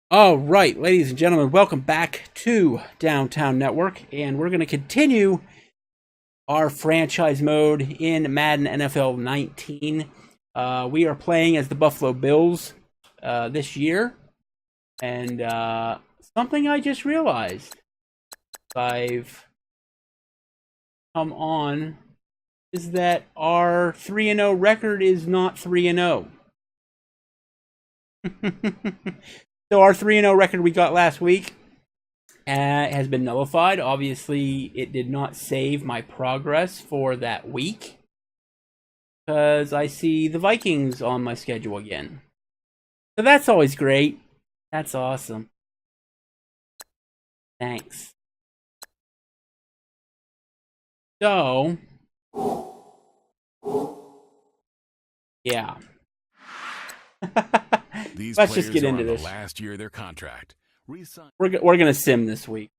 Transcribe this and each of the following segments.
All right, ladies and gentlemen, welcome back to Downtown Network, and we're going to continue our franchise mode in Madden NFL 19. We are playing as the Buffalo Bills this year, and something I just realized I've come on is that our 3-0 record is not 3-0. So our 3-0 record we got last week has been nullified. Obviously, it did not save my progress for that week because I see the Vikings on my schedule again. So that's always great. That's awesome. Thanks. So, yeah. Let's just get into this. Last year, their contract. We're gonna sim this week.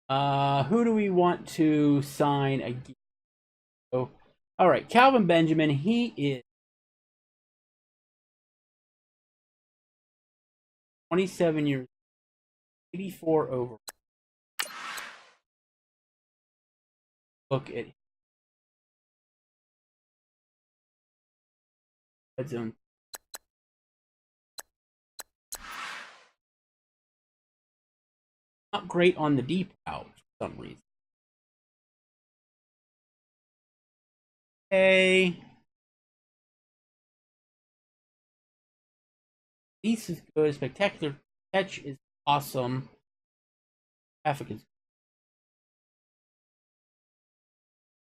Who do we want to sign again? Oh, all right, Calvin Benjamin. He is 27 years, 84 over. Look at red zone. Not great on the deep route for some reason. Okay. This is good. Spectacular catch is awesome. Traffic is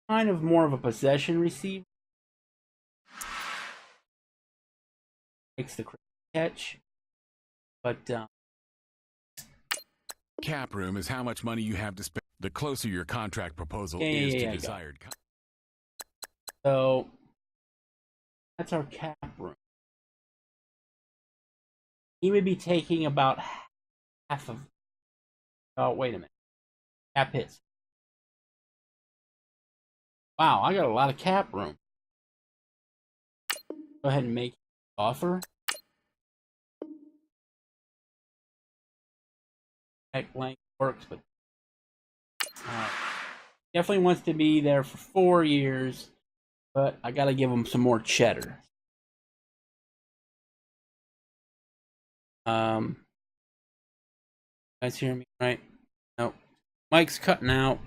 kind of more of a possession receiver. Makes the catch. But cap room is how much money you have to spend. The closer your contract proposal is to desired. So that's our cap room. He would be taking about half of. Oh, wait a minute. Cap hits. Wow, I got a lot of cap room. Go ahead and make the offer. Heck, length works, but definitely wants to be there for 4 years. But I gotta give him some more cheddar. You guys hear me right? Nope. Mike's cutting out.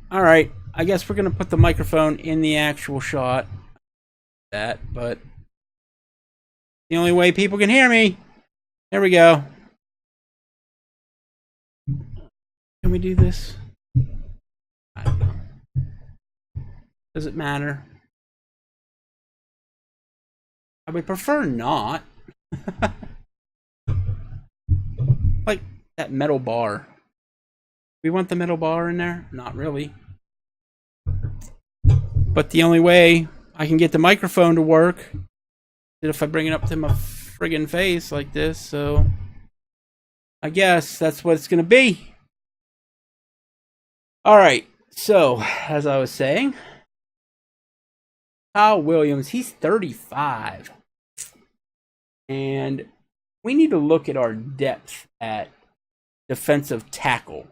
All right, I guess we're gonna put the microphone in the actual shot. But the only way people can hear me. There we go. Can we do this? I don't know. Does it matter? I would prefer not. Like that metal bar. We want the metal bar in there? Not really. But the only way I can get the microphone to work is if I bring it up to my friggin' face like this, so I guess that's what it's gonna be. Alright, so as I was saying, Kyle Williams, he's 35. And we need to look at our depth at defensive tackle.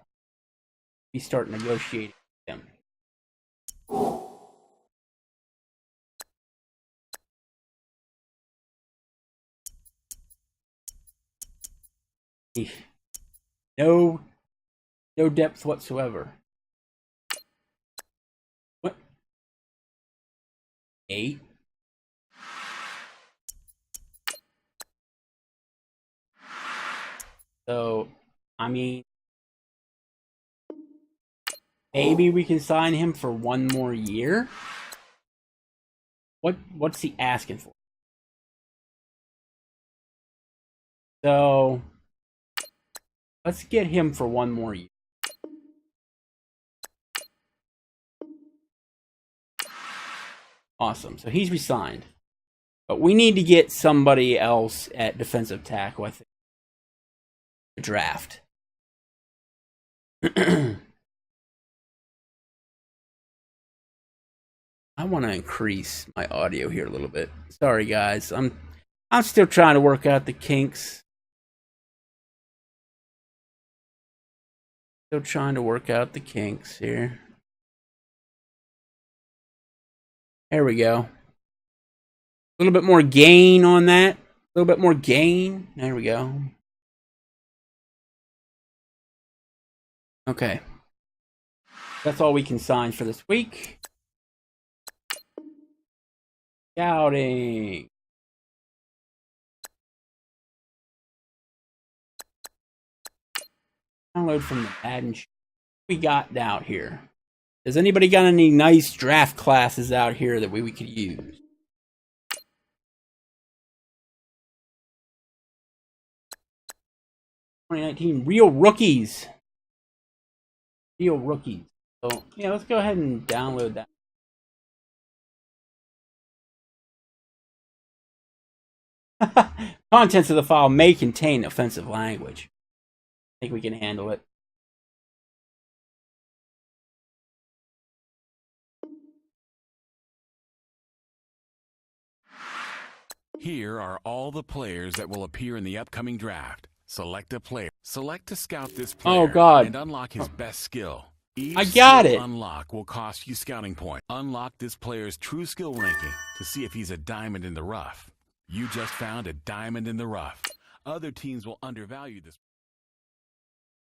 We start negotiating with him. No depth whatsoever. What? 8? So, I mean, maybe we can sign him for 1 more year. What's he asking for? So, let's get him for 1 more year. Awesome. So he's resigned. But we need to get somebody else at defensive tackle, I think. The draft. I want to increase my audio here a little bit. Sorry, guys. I'm I'm still trying to work out the kinks. Still trying to work out the kinks here. There we go. A little bit more gain on that. A little bit more gain. There we go. Okay. That's all we can sign for this week. Scouting. Download from the Madden. We got out here. Has anybody got any nice draft classes out here that we could use? (2019) real rookies. Real rookies. So yeah, let's go ahead and download that. Contents of the file may contain offensive language. I think we can handle it. Here are all the players that will appear in the upcoming draft. Select a player. Select to scout this player and unlock his best skill. Each I got it. Unlock will cost you scouting points. Unlock this player's true skill ranking to see if he's a diamond in the rough. You just found a diamond in the rough. Other teams will undervalue this.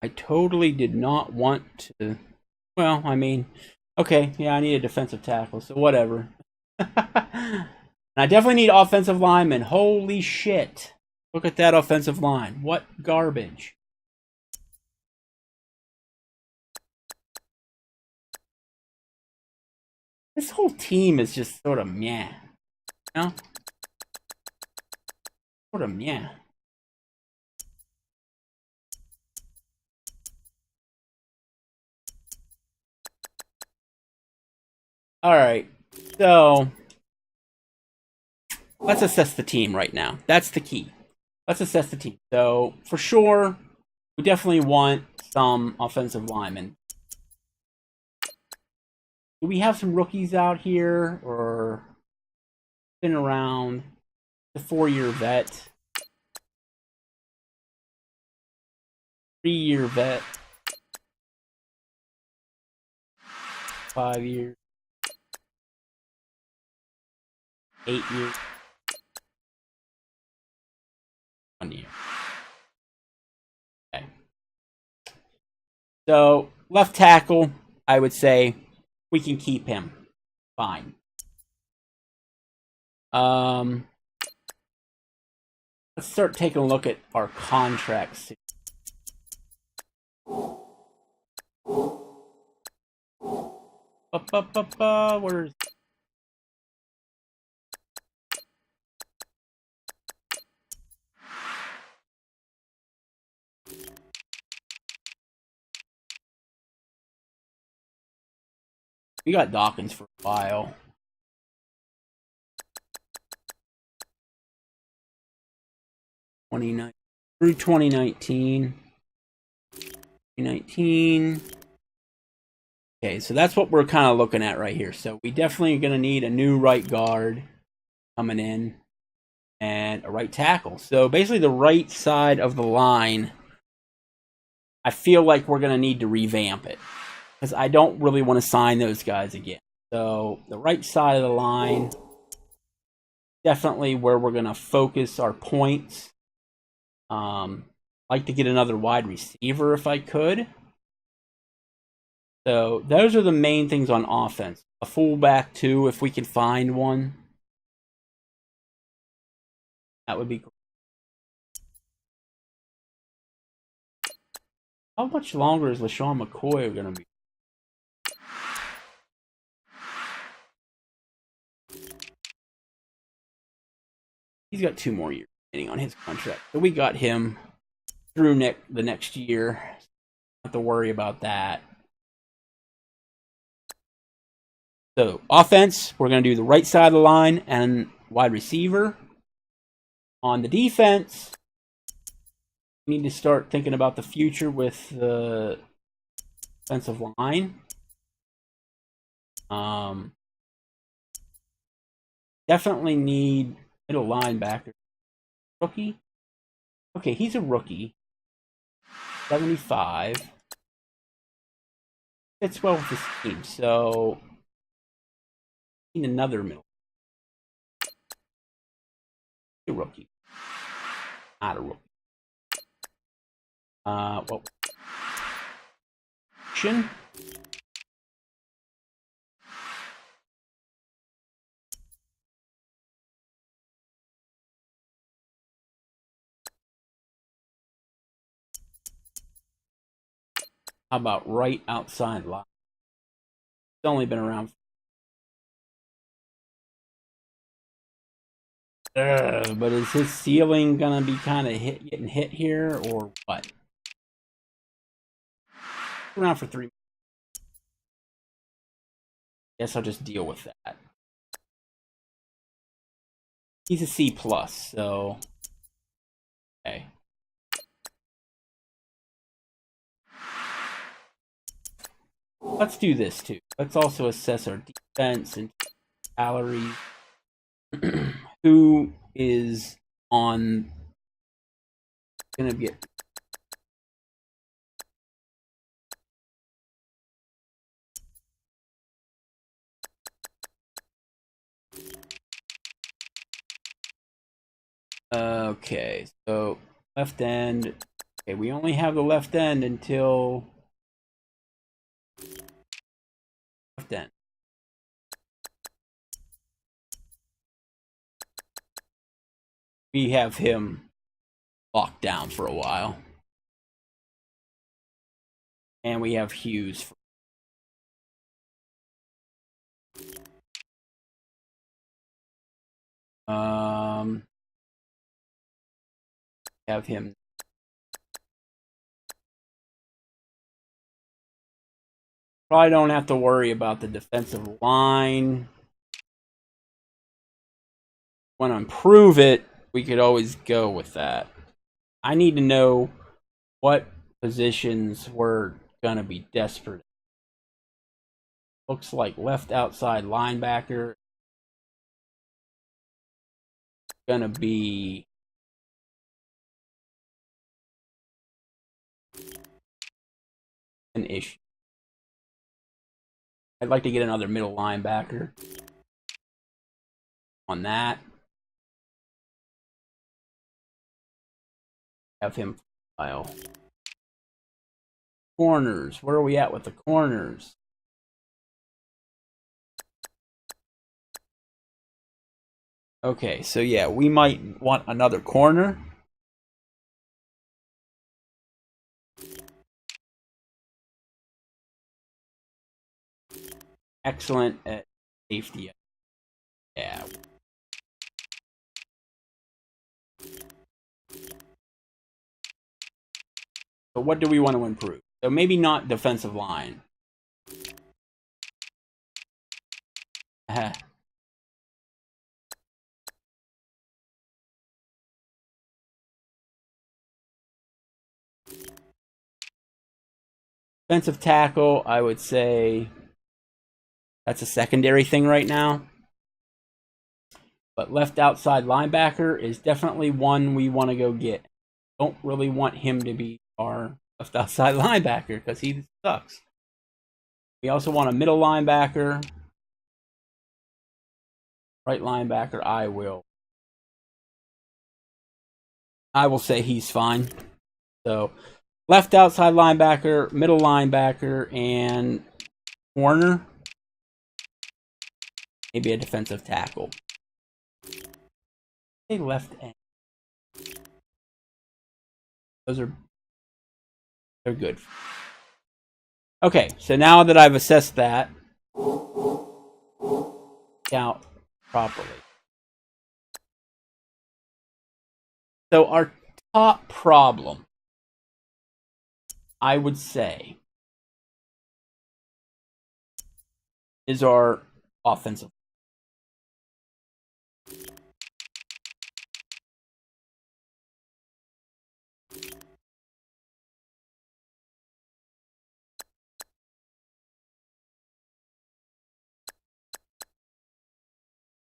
I totally did not want to. Well, I mean, okay, yeah, I need a defensive tackle, so whatever. And I definitely need offensive linemen. Holy shit. Look at that offensive line. What garbage. This whole team is just sort of meh. You know? Sort of meh. Alright, so let's assess the team right now. That's the key. Let's assess the team. So, for sure, we definitely want some offensive linemen. Do we have some rookies out here, or been around? The 4-year vet, 3-year vet, 5 years, 8 years, 1 year. Okay. So left tackle, I would say we can keep him. Fine. Let's start taking a look at our contracts. Where's... We got Dawkins for a while. Through 2019. 2019. Okay, so that's what we're kind of looking at right here. So we definitely are going to need a new right guard coming in and a right tackle. So basically the right side of the line, I feel like we're going to need to revamp it because I don't really want to sign those guys again. So the right side of the line, definitely where we're going to focus our points. Like to get another wide receiver if I could. So those are the main things on offense. A fullback too, if we can find one. That would be cool. How much longer is LaShawn McCoy going to be? He's got 2 more years remaining on his contract. So we got him through the next year. Don't have to worry about that. So offense, we're going to do the right side of the line and wide receiver. On the defense, we need to start thinking about the future with the defensive line. Definitely need middle linebacker. Rookie? Okay, he's a rookie. 75. Fits well with this team, so need another middle. A rookie. Not a rookie. Well, action. How about right outside line? It's only been around. But is his ceiling gonna be kind of getting hit here, or what? Around for 3. Guess I'll just deal with that. He's a C plus, so okay. Let's do this too. Let's also assess our defense and calories. Who is on gonna get okay, so left end. Okay, we only have the left end until left end. We have him locked down for a while. And we have Hughes. Have him. Probably don't have to worry about the defensive line. Want to improve it, we could always go with that. I need to know what positions we're gonna be desperate. Looks like left outside linebacker gonna be an issue. I'd like to get another middle linebacker on that. Have him file. Corners. Where are we at with the corners? Okay, so yeah, we might want another corner. Excellent at safety. Yeah. So what do we want to improve? So maybe not defensive line. Defensive tackle, I would say that's a secondary thing right now. But left outside linebacker is definitely one we want to go get. Don't really want him to be our left outside linebacker because he sucks. We also want a middle linebacker. Right linebacker, I will say he's fine. So left outside linebacker, middle linebacker, and corner. Maybe a defensive tackle. Say left end. They're good. Okay, so now that I've assessed that out properly. So our top problem, I would say, is our offensive.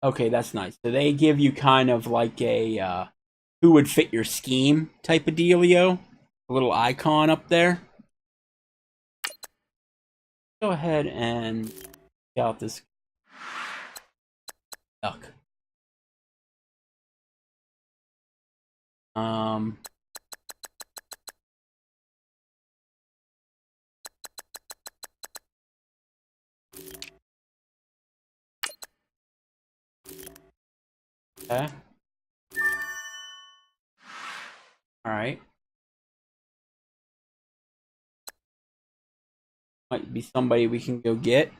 Okay, that's nice. So they give you kind of like a who would fit your scheme type of dealio. A little icon up there. Go ahead and check out this duck. Okay. All right. Might be somebody we can go get.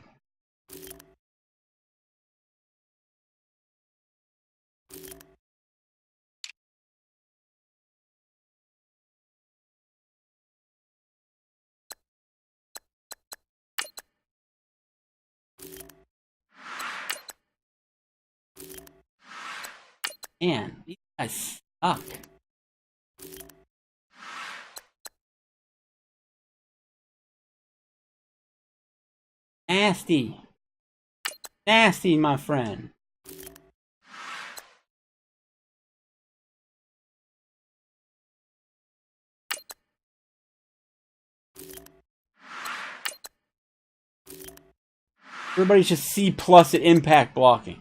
Man, these guys suck. Nasty. Nasty, my friend. Everybody's just C plus at impact blocking.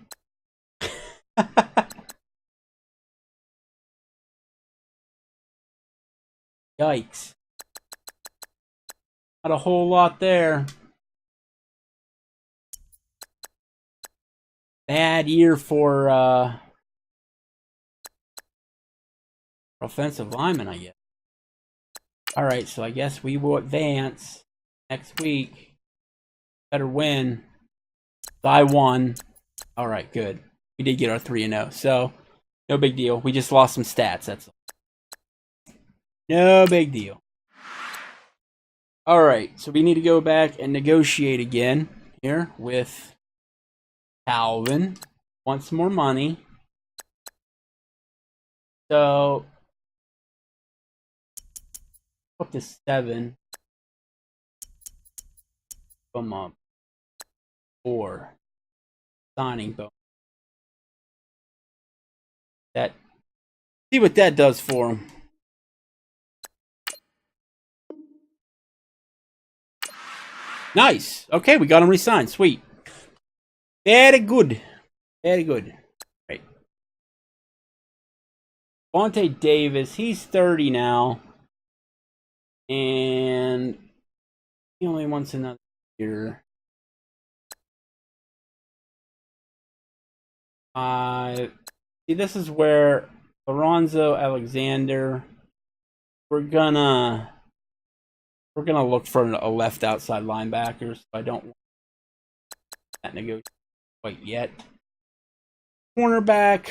Yikes. Not a whole lot there. Bad year for offensive lineman, I guess. Alright, so I guess we will advance next week. Better win. I won. Alright, good. We did get our 3-0, so no big deal. We just lost some stats, that's all. No big deal. Alright, so we need to go back and negotiate again here with Calvin. Want some more money. So up to 7. Come on. 4. Signing bonus. That. See what that does for him. Nice. Okay, we got him re-signed. Sweet. Very good. Very good. Right. Vontae Davis, he's 30 now. And he only wants another year. See, this is where Alonzo Alexander. We're gonna look for a left outside linebacker. So I don't want that negotiation quite yet. Cornerback,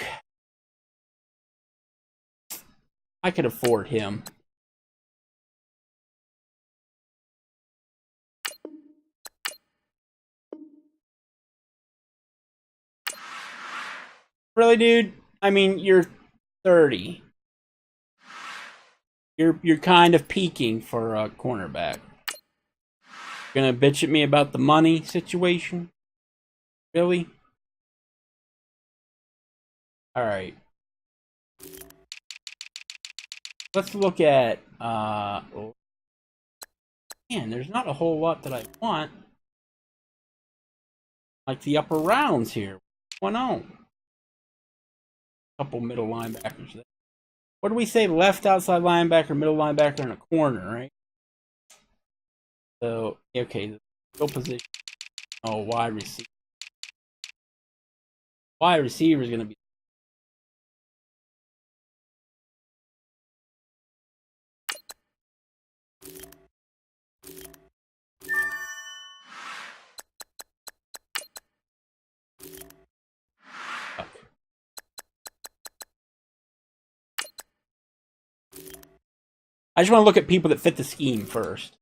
I could afford him. Really, dude? I mean, you're 30. You're kind of peaking for a cornerback. Gonna bitch at me about the money situation? Really? Alright. Let's look at man, there's not a whole lot that I want. Like the upper rounds here. What's going on? Couple middle linebackers there. What do we say? Left outside linebacker, middle linebacker, and a corner, right? So, okay, the skill position. Oh, wide receiver. Wide receiver is going to be. I just want to look at people that fit the scheme first.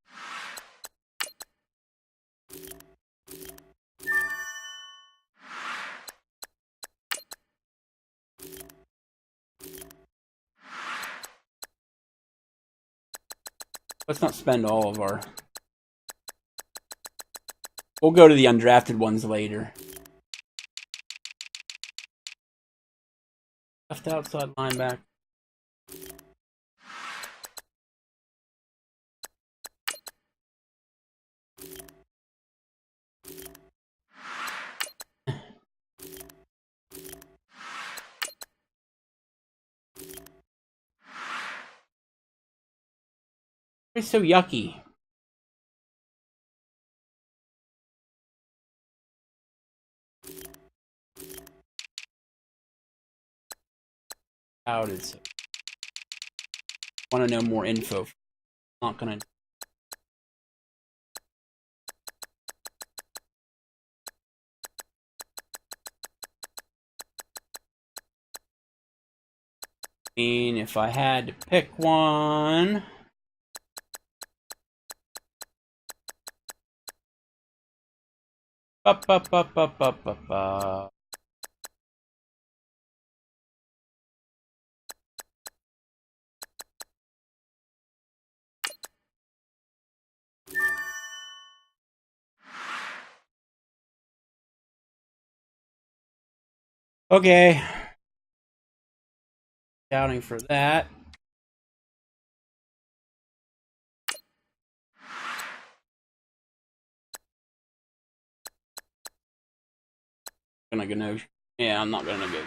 Let's not spend all of our... We'll go to the undrafted ones later. Left outside linebacker. It's so yucky. Out is. Want to know more info? Not gonna. If I had to pick one. Okay. Scouting for that. Gonna go no. Yeah, I'm not gonna go.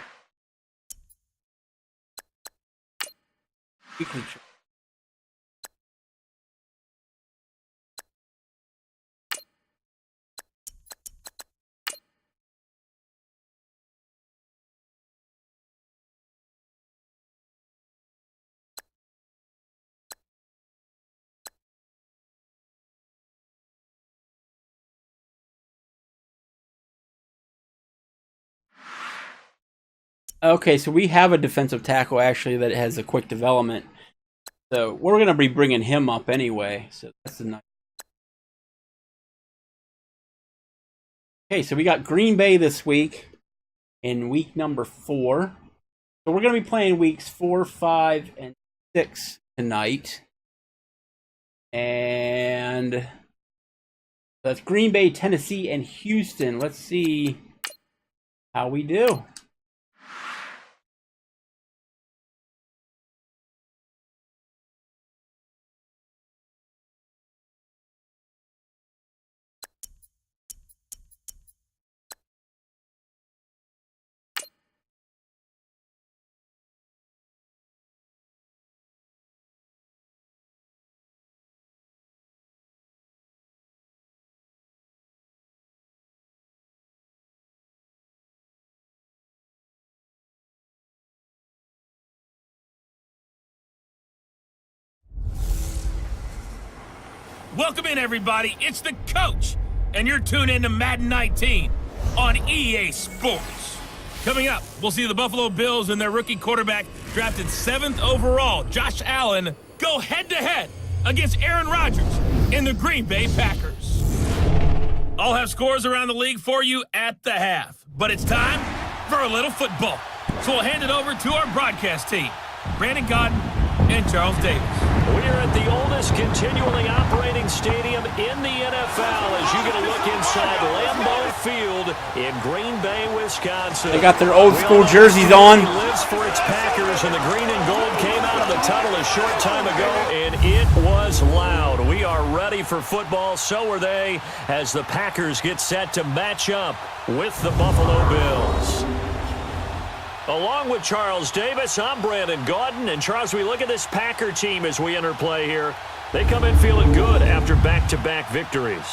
Okay, so we have a defensive tackle actually that has a quick development. So we're going to be bringing him up anyway. So that's a nice. Okay, so we got Green Bay this week in week number 4. So we're going to be playing weeks 4, 5, and 6 tonight. And that's Green Bay, Tennessee, and Houston. Let's see how we do. Welcome in, everybody. It's the coach, and you're tuned in to Madden 19 on EA Sports. Coming up, we'll see the Buffalo Bills and their rookie quarterback, drafted 7th overall, Josh Allen, go head-to-head against Aaron Rodgers in the Green Bay Packers. I'll have scores around the league for you at the half, but it's time for a little football. So we'll hand it over to our broadcast team, Brandon Godden and Charles Davis. We are at the oldest continually operating stadium in the NFL as you get a look inside Lambeau Field in Green Bay, Wisconsin. They got their old school jerseys on. He lives for its Packers, and the green and gold came out of the tunnel a short time ago, and it was loud. We are ready for football. So are they as the Packers get set to match up with the Buffalo Bills. Along with Charles Davis, I'm Brandon Gaudin. And Charles, we look at this Packer team as we enter play here. They come in feeling good after back-to-back victories.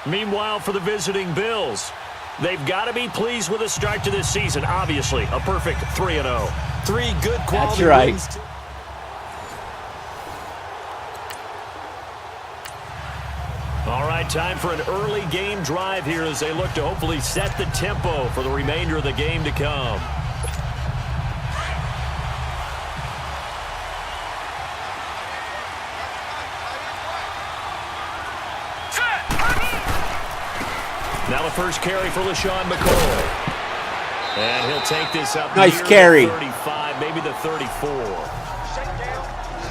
Meanwhile, for the visiting Bills, they've got to be pleased with the start to this season. Obviously, a perfect 3-0. 3 good quality wins. All right, time for an early game drive here as they look to hopefully set the tempo for the remainder of the game to come. Now the first carry for LaShawn McCoy. And he'll take this up nice carry. 35, maybe the 34.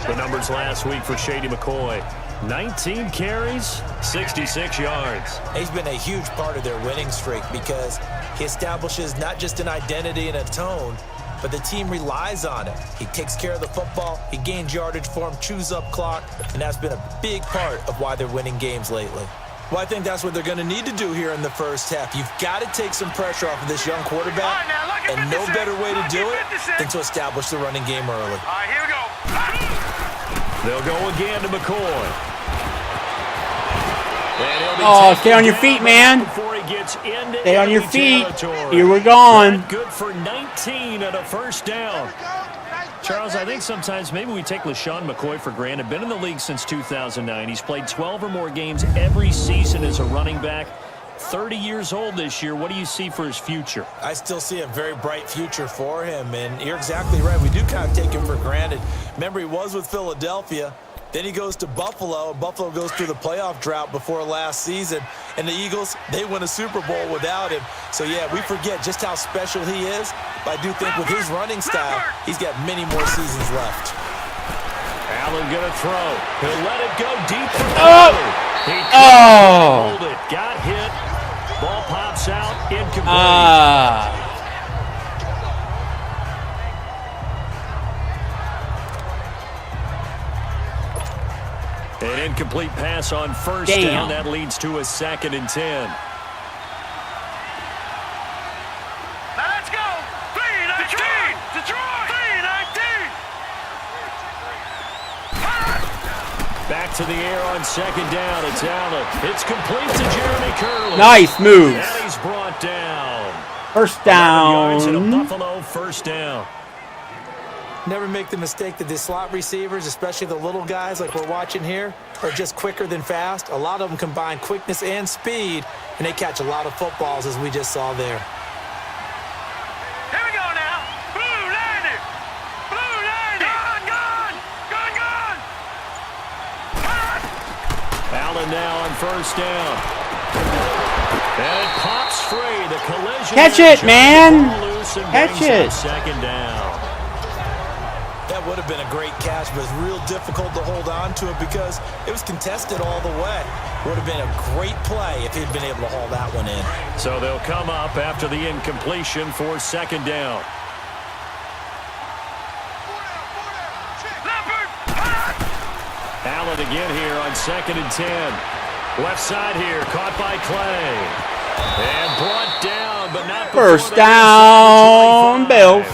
The numbers last week for Shady McCoy. 19 carries, 66 yards. He's been a huge part of their winning streak because he establishes not just an identity and a tone, but but the team relies on it. He takes care of the football, he gains yardage for him, chews up clock, and that's been a big part of why they're winning games lately. Well, I think that's what they're going to need to do here in the first half. You've got to take some pressure off of this young quarterback, and no better way to do it than to establish the running game early. All right, here we go. They'll go again to McCoy. Oh, stay on your feet, man. Stay on your feet. Here we're gone. Good for 19 and a first down. Charles, I think sometimes maybe we take LaShawn McCoy for granted. Been in the league since 2009. He's played 12 or more games every season as a running back. 30 years old this year. What do you see for his future? I still see a very bright future for him, and you're exactly right. We do kind of take him for granted. Remember, he was with Philadelphia. Then he goes to Buffalo. Buffalo goes through the playoff drought before last season. And the Eagles, they win a Super Bowl without him. So, yeah, we forget just how special he is. But I do think with his running style, he's got many more seasons left. Allen going to throw. He'll let it go deep for He hold it. Got hit. Ball pops out. Incomplete. An incomplete pass on first down. That leads to a 2nd and 10. Now let's go. 3-19. Detroit. 3-19. Back to the air on 2nd down. It's Allen. It's complete to Jeremy Curley. Nice move. And he's brought down. First down. Yards and a Buffalo first down. Never make the mistake that the slot receivers, especially the little guys like we're watching here, are just quicker than fast. A lot of them combine quickness and speed, and they catch a lot of footballs, as we just saw there. Here we go now. Blue 90. Blue 90. Gone. Allen now on first down. And it pops free. The collision. Catch it, man. Catch it. 2nd down. That would have been a great catch, but it's real difficult to hold on to it because it was contested all the way. Would have been a great play if he'd been able to haul that one in. So they'll come up after the incompletion for 2nd down. Allen again here on 2nd and 10. Left side here, caught by Clay. And brought down, but not before First down, Bills.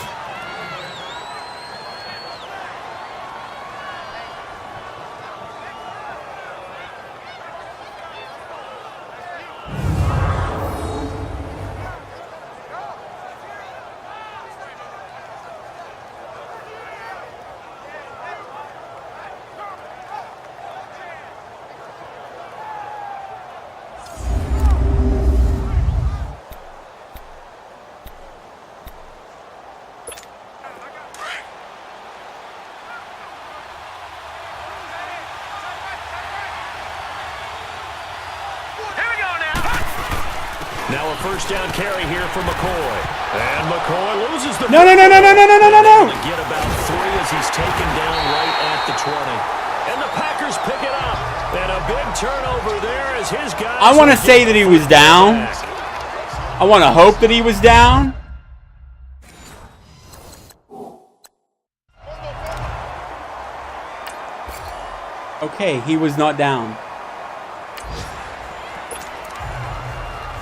Now a first down carry here for McCoy. And McCoy loses the... No. Get about 3 as he's taken down right at the 20. And the Packers pick it up. And a big turnover there as his guys... I want to say that he was down. I want to hope that he was down. Okay, he was not down.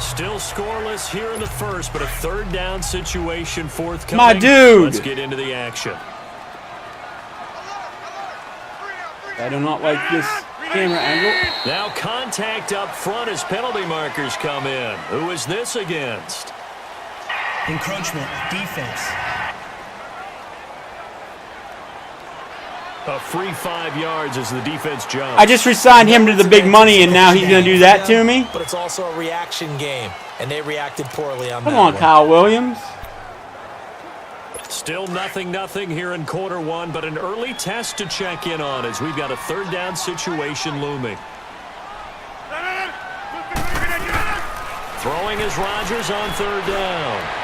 Still scoreless here in the first, but a 3rd down situation forthcoming. My dude. Let's get into the action. I do not like this camera angle. Now contact up front as penalty markers come in. Who is this against? Encroachment, defense. A free 5 yards as the defense jumps. I just resigned him to the big money, and now he's going to do that to me? But it's also a reaction game, and they reacted poorly on that. Come on, Kyle Williams. Still 0-0 here in quarter 1, but an early test to check in on as we've got a 3rd down situation looming. Throwing is Rodgers on 3rd down.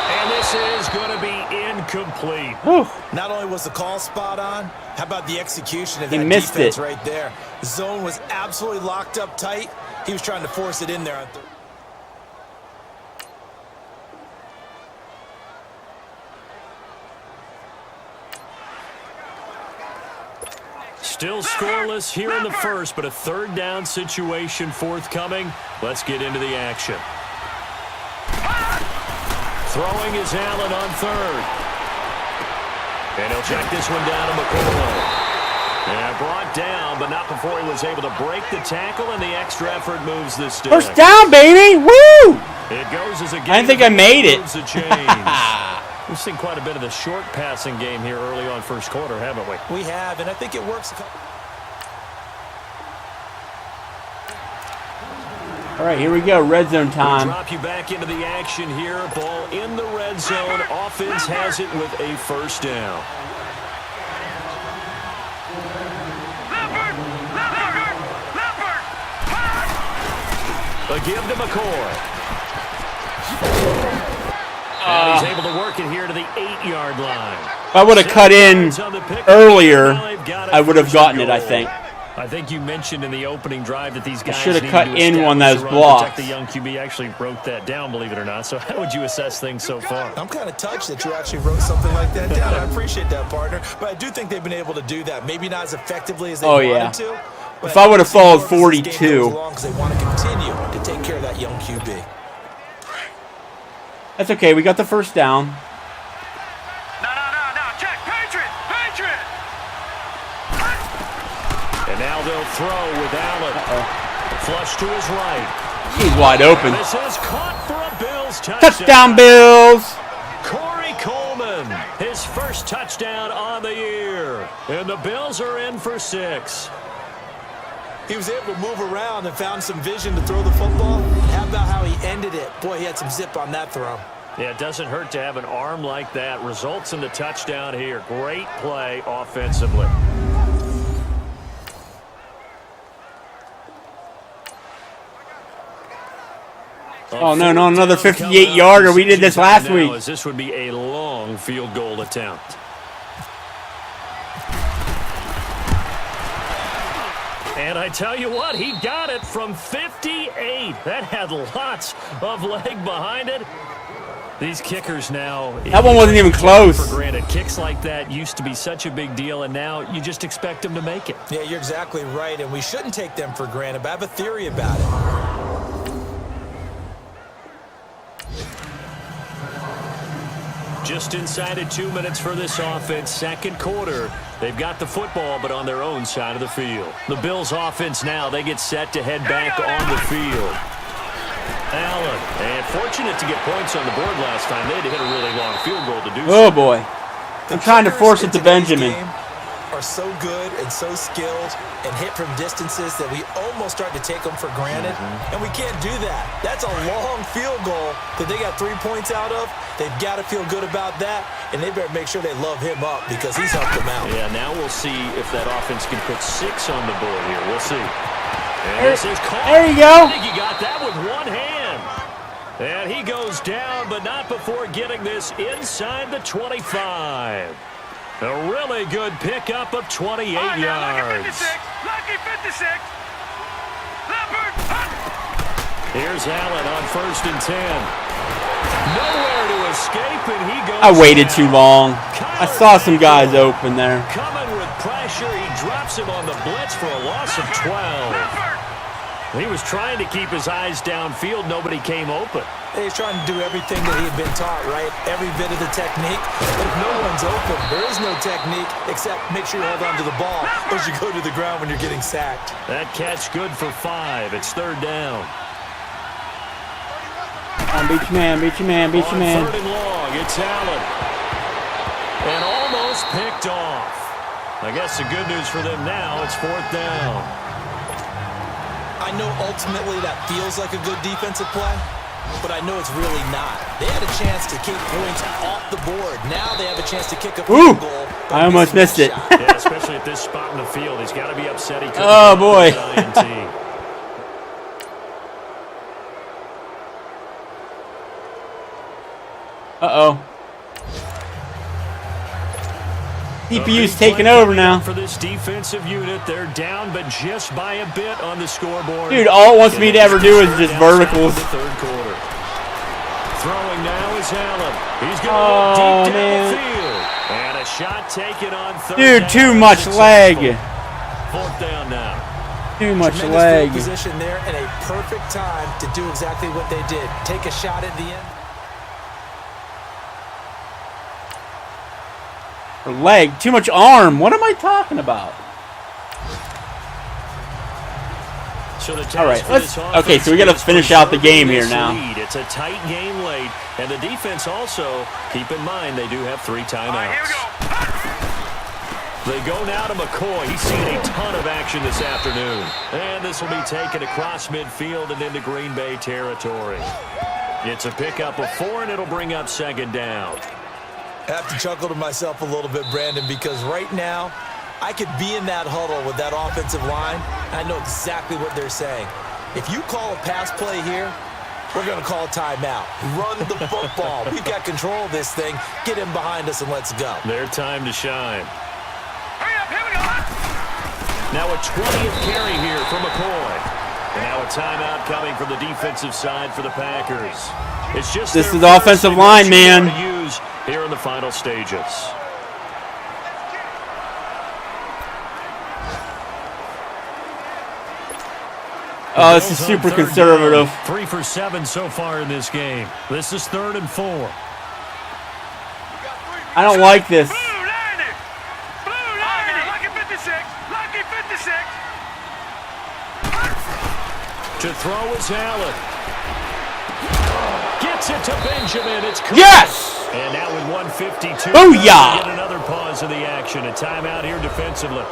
And this is going to be incomplete. Whew. Not only was the call spot on, how about the execution of He that missed defense it. right there? The zone was absolutely locked up tight. He was trying to force it in there on 3rd. Still scoreless here in the first, but a third down situation forthcoming. Let's get into the action. Throwing is Allen on third. And he'll check this one down to McCoy. And brought down, but not before he was able to break the tackle, and the extra effort moves this down. First down, baby! Woo! It goes as a game. I didn't think I made it. We've seen quite a bit of the short passing game here early on first quarter, haven't we? We have, and I think it works. All right, here we go. Red zone time. We'll drop you back into the action here. Ball in the red zone. Offense has it with a first down. A give to McCoy. And he's able to work it here to the 8-yard line. If I would have cut in earlier, I would have gotten it, I think. I think you mentioned in the opening drive that these guys should have cut in one that was blocked. The young QB actually wrote that down, believe it or not. So how would you assess things so far? I'm kind of touched that you actually wrote something like that down. I appreciate that, partner. But I do think they've been able to do that. Maybe not as effectively as they wanted to. If I would have followed 42. Because they want to continue to take care of that young QB. That's okay. We got the first down. No. Check. Patriot. And now they'll throw with Allen. Flush to his right. He's wide open. This is caught for a Bills Touchdown, Bills. Corey Coleman, his first touchdown on the year. And the Bills are in for 6. He was able to move around and found some vision to throw the football. How about how he ended it? Boy, he had some zip on that throw. Yeah, it doesn't hurt to have an arm like that. Results in the touchdown here. Great play offensively. Oh, no, another 58-yarder. We did this last week. As this would be a long field goal attempt. And I tell you what, he got it from 58. That had lots of leg behind it. These kickers now. That one wasn't even close. For granted, kicks like that used to be such a big deal, and now you just expect them to make it. Yeah, you're exactly right, and we shouldn't take them for granted, but I have a theory about it. Just inside of 2 minutes for this offense. Second quarter. They've got the football, but on their own side of the field. The Bills offense now, they get set to head back on the field. Allen, and fortunate to get points on the board last time. They had to hit a really long field goal to do so. Oh, boy. I'm trying to force it to Benjamin. Are so good and so skilled and hit from distances that we almost start to take them for granted, and we can't do that. That's a long field goal that they got 3 points out of. They've got to feel good about that, and they better make sure they love him up because he's helped them out. Yeah, now we'll see if that offense can put 6 on the board here. We'll see. And this is caught. There you go. I think he got that with one hand. And he goes down, but not before getting this inside the 25. A really good pickup of 28 yards. Lucky 56. Leopard. Here's Allen on 1st and 10. Nowhere to escape, and he goes I waited down. too long. I saw some guys open there. Coming with pressure, he drops him on the blitz for a loss of 12. He was trying to keep his eyes downfield. Nobody came open. He's trying to do everything that he had been taught, right? Every bit of the technique. But if no one's open, there is no technique except make sure you hold on to the ball as you go to the ground when you're getting sacked. That catch good for 5. It's 3rd down. Beat your man, beat your man, beat your man. 3rd and long, it's Allen. And almost picked off. I guess the good news for them now, it's 4th down. I know ultimately that feels like a good defensive play, but I know it's really not. They had a chance to kick points off the board. Now they have a chance to kick a field goal. I almost missed it. Yeah, especially at this spot in the field. He's got to be upset. He oh, boy. Uh-oh. CPU's taking over now. For this defensive unit, they're down, but just by a bit on the scoreboard. Dude, all it wants me to ever do is just verticals. The 3rd quarter. Throwing now is Allen. He's going to look deep down the field. And a shot taken on 3rd. Dude, too much leg. 4th down now. Too much Tremendous leg. field position there and a perfect time to do exactly what they did. Take a shot at the end. Her leg. Too much arm. What am I talking about? So the All right, okay, so we got to finish out the game here now. It's a tight game late, and the defense also, keep in mind, they do have 3 timeouts. Here we go. They go now to McCoy. He's seen a ton of action this afternoon. And this will be taken across midfield and into Green Bay territory. It's a pickup of 4, and it'll bring up 2nd down. I have to chuckle to myself a little bit, Brandon, because right now, I could be in that huddle with that offensive line, and I know exactly what they're saying. If you call a pass play here, we're going to call a timeout. Run the football. We've got control of this thing. Get him behind us and let's go. Their time to shine. Hurry up, here we go. Now a 20th carry here from McCoy. And now a timeout coming from the defensive side for the Packers. It's just This their is the first offensive and line, two man. more to use here in the final stages. Oh, this is super conservative. 3 for 7 so far in this game. This is 3rd and 4. I don't like this. Blue line it. Blue line it. Lucky 56. Lucky 56. To throw is Allen. Gets it to Benjamin. It's Cooper. Yes! And now with 1:52. Booyah! Get another pause of the action. A timeout here defensively.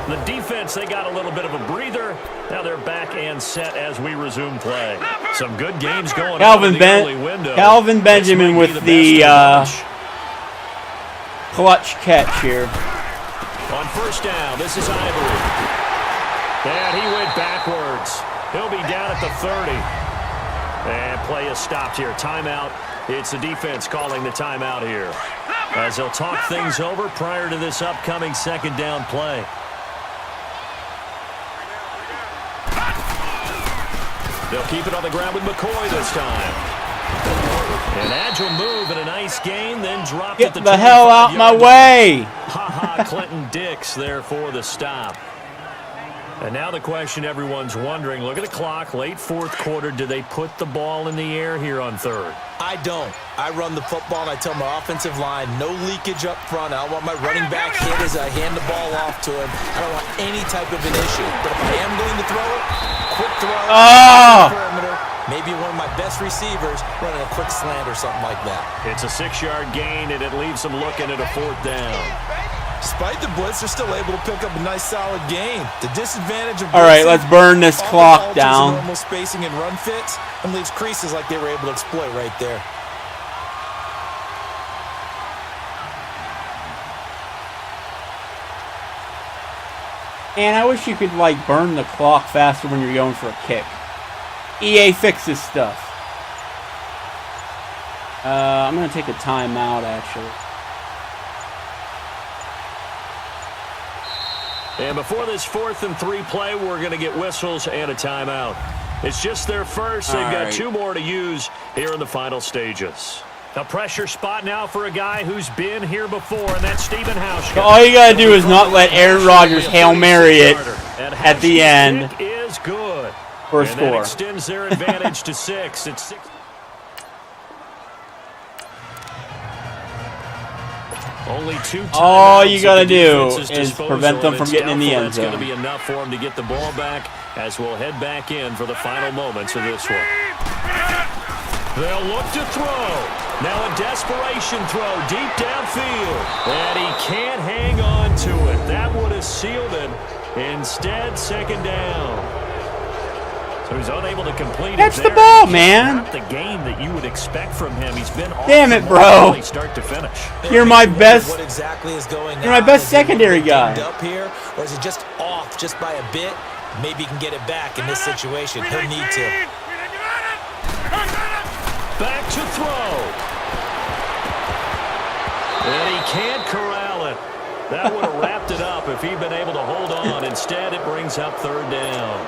The defense, they got a little bit of a breather. Now they're back and set as we resume play. Some good games going on in the early window. Calvin Benjamin This might be with the best of clutch catch here. On 1st down, this is Ivory. And he went backwards. He'll be down at the 30. And play is stopped here. Timeout. It's the defense calling the timeout here, as they'll talk things over prior to this upcoming 2nd down play. They'll keep it on the ground with McCoy this time. An agile move and a nice gain, then dropped Get at the the hell out my way! Ha-ha, Clinton Dix there for the stop. And now the question everyone's wondering, look at the clock, late 4th quarter, do they put the ball in the air here on 3rd? I don't. I run the football, and I tell my offensive line, no leakage up front. I don't want my running back hit as I hand the ball off to him. I don't want any type of an issue. But if I am going to throw it, quick throw, perimeter, maybe one of my best receivers running a quick slant or something like that. It's a 6-yard gain, and it leaves them looking at a 4th down. Despite the blitz, they're still able to pick up a nice, solid gain. The disadvantage of All right, let's burn this all clock the down. normal spacing and run fits, and leaves creases like they were able to exploit right there. And I wish you could, like, burn the clock faster when you're going for a kick. EA fixes stuff. I'm going to take a timeout, actually. And before this 4th and 3 play, we're going to get whistles and a timeout. It's just their first. They've got 2 more to use here in the final stages. A pressure spot now for a guy who's been here before, and that's Stephen Hauschka. All you got to do is not let Aaron Rodgers Hail Mary it at the end is good. for a And that score. extends their advantage to 6. It's 6. Only 2 timeouts. All you got to at the do defense's is disposal, prevent them and from it's getting in the doubtful end that's going to zone. be enough for him to get the ball back as we'll head back in for the final moments of this one. They'll look to throw. Now a desperation throw deep downfield. And he can't hang on to it. That would have sealed it. Instead, 2nd down. So he's unable to complete Catch it the there. ball, man. Not the game that you would expect from him. He's been Damn it, bro. Start to finish. You're my best. What exactly is going on? You're my best Is he secondary guy. dinged up here, or is it just off just by a bit? Maybe he can get it back in this situation. He'll need to. Back to throw. And he can't corral it. That would have wrapped it up if he'd been able to hold on. Instead, it brings up 3rd down.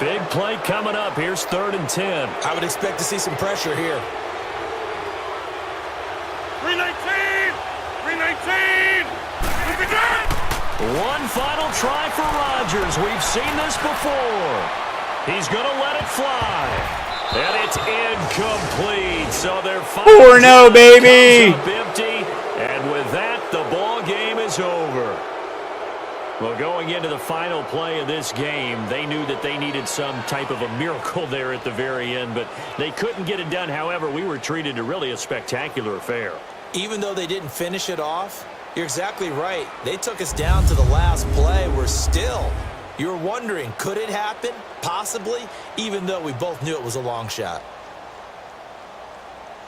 Big play coming up. Here's 3rd and 10. I would expect to see some pressure here. 319! 319! One final try for Rodgers. We've seen this before. He's going to let it fly. And it's incomplete. So they're 4-0, baby. Comes up empty. And with that, the ball game is over. Well, going into the final play of this game, they knew that they needed some type of a miracle there at the very end, but they couldn't get it done. However, we were treated to really a spectacular affair. Even though they didn't finish it off, you're exactly right. They took us down to the last play. You were wondering, could it happen? Possibly, even though we both knew it was a long shot.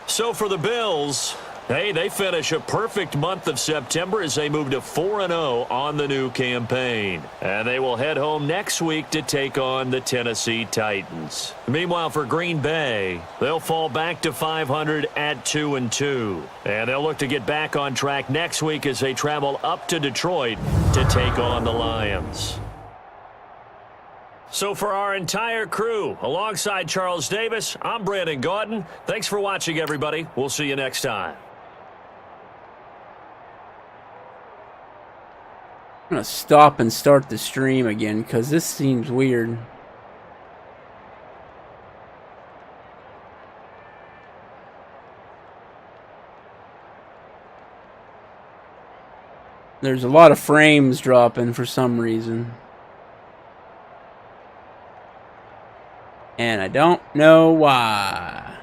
So for the Bills, hey, they finish a perfect month of September as they move to 4-0 on the new campaign. And they will head home next week to take on the Tennessee Titans. Meanwhile, for Green Bay, they'll fall back to 500 at 2-2. And they'll look to get back on track next week as they travel up to Detroit to take on the Lions. So for our entire crew, alongside Charles Davis, I'm Brandon Gaudin. Thanks for watching, everybody. We'll see you next time. I'm going to stop and start the stream again because this seems weird. There's a lot of frames dropping for some reason. And I don't know why.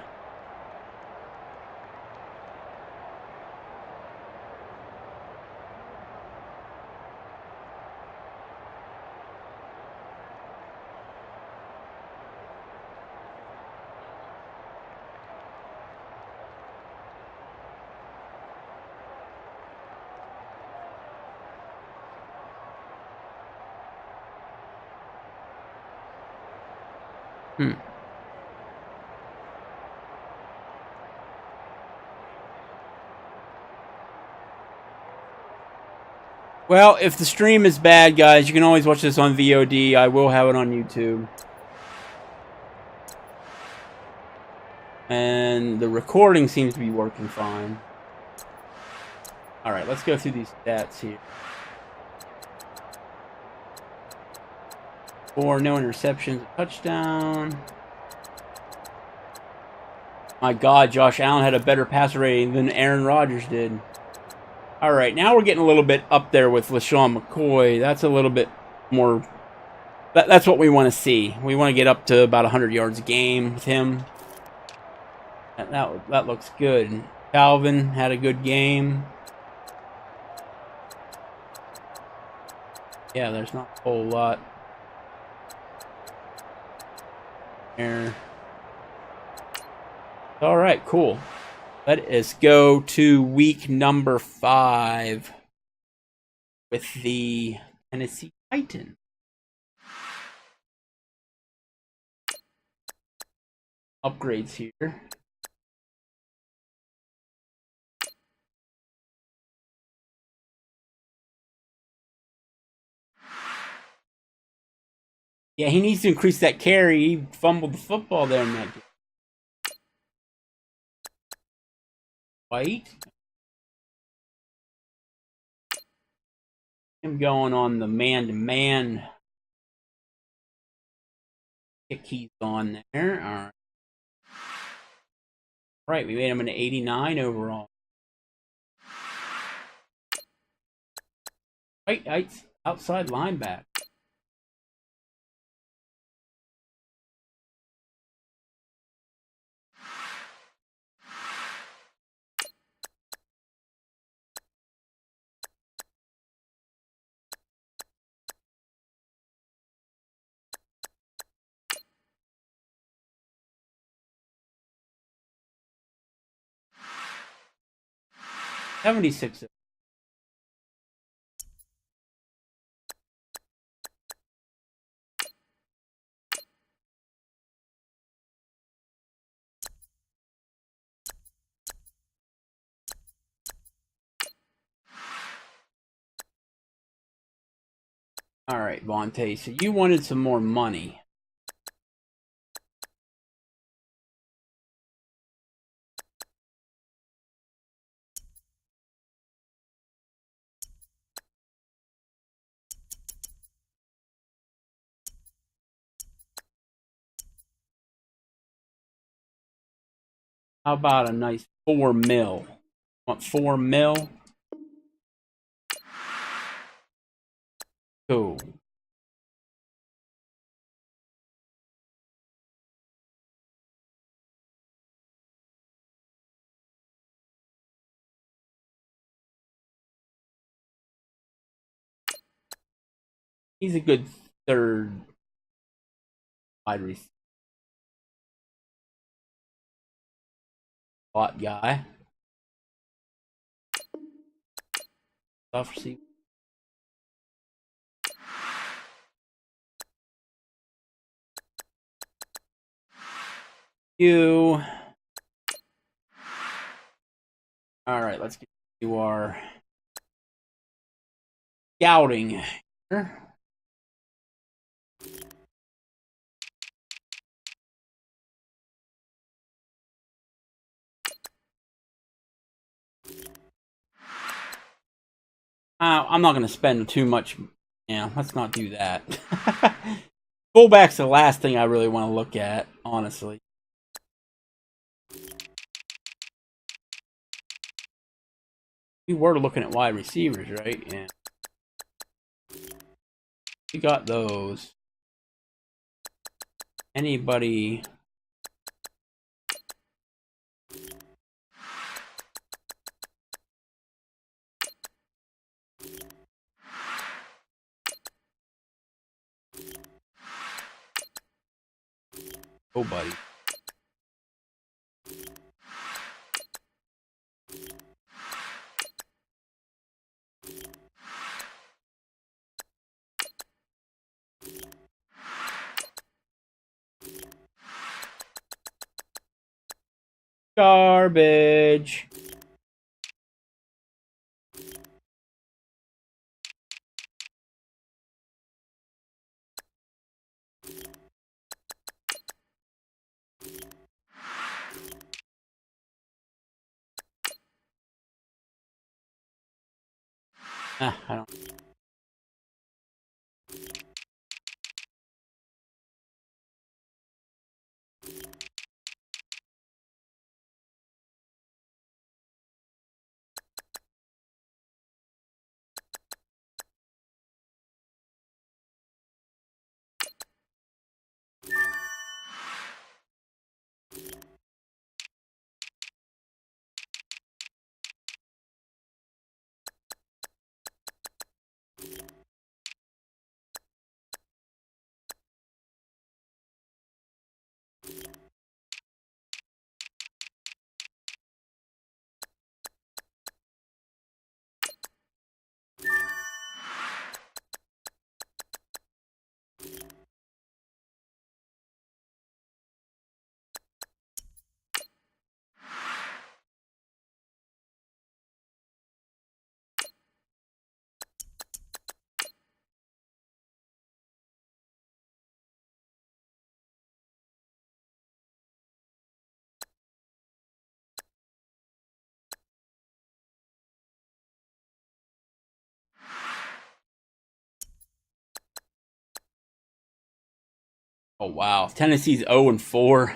Well, if the stream is bad, guys, you can always watch this on VOD. I will have it on YouTube. And the recording seems to be working fine. Alright, let's go through these stats here. 4, no interceptions, a touchdown. My God, Josh Allen had a better passer rating than Aaron Rodgers did. Alright, now we're getting a little bit up there with LaShawn McCoy. That's a little bit more... That's what we want to see. We want to get up to about 100 yards a game with him. That looks good. Calvin had a good game. Yeah, there's not a whole lot there. Alright, cool. Let us go to week number 5 with the Tennessee Titans. Upgrades here. Yeah, he needs to increase that carry. He fumbled the football there in that game. White. Him going on the man-to-man kick he's on there. All right. Right, we made him an 89 overall. Right, outside linebacker. $76. All right, Vontae, so you wanted some more money. How about a nice 4 mil? Want 4 mil? Cool. He's a good third wide receiver. Slot guy. Soft receiver. You. All right, let's get to our scouting here. I'm not going to spend too much. Yeah, let's not do that. Fullback's the last thing I really want to look at, honestly. We were looking at wide receivers, right? Yeah. We got those. Anybody? Oh, buddy. Garbage. I don't. Oh wow, Tennessee's 0-4.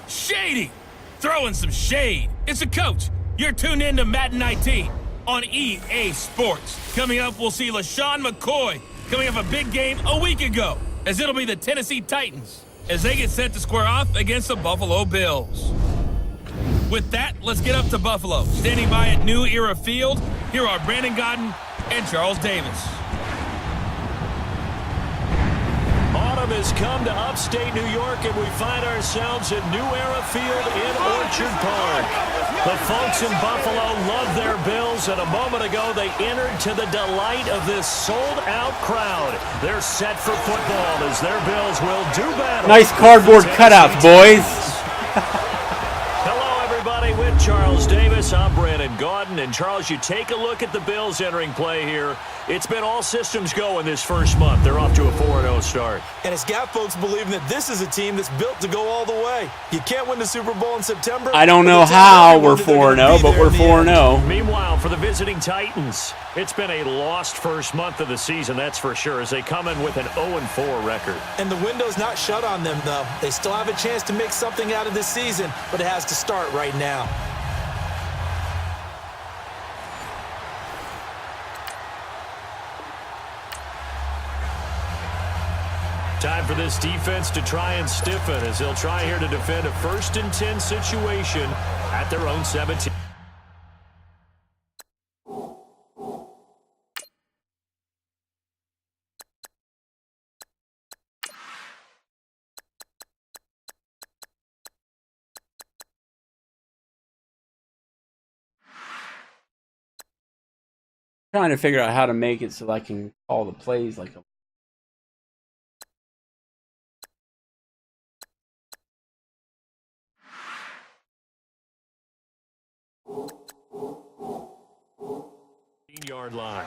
Shady! Throwing some shade. It's the coach. You're tuned in to Madden 19 on EA Sports. Coming up, we'll see LaShawn McCoy coming off a big game a week ago, as it'll be the Tennessee Titans as they get set to square off against the Buffalo Bills. With that, let's get up to Buffalo. Standing by at New Era Field, here are Brandon Godden and Charles Davis. Autumn has come to upstate New York, and we find ourselves at New Era Field in Orchard Park. The folks in Buffalo love their Bills, and a moment ago they entered to the delight of this sold-out crowd. They're set for football as their Bills will do battle. Nice cardboard cutouts, boys. Hello, everybody. With Charles Davis, I'm Brandon Gaudin. button. And, Charles, you take a look at the Bills entering play here. It's been all systems go in this first month. They're off to a 4-0 start. And it's got folks believing that this is a team that's built to go all the way. You can't win the Super Bowl in September. I don't know how we're 4-0, but we're 4-0. Meanwhile, for the visiting Titans, it's been a lost first month of the season, that's for sure, as they come in with an 0-4 record. And the window's not shut on them, though. They still have a chance to make something out of this season, but it has to start right now. Time for this defense to try and stiffen as they'll try here to defend a 1st and 10 situation at their own 17. Trying to figure out how to make it so I can call the plays like a yard line.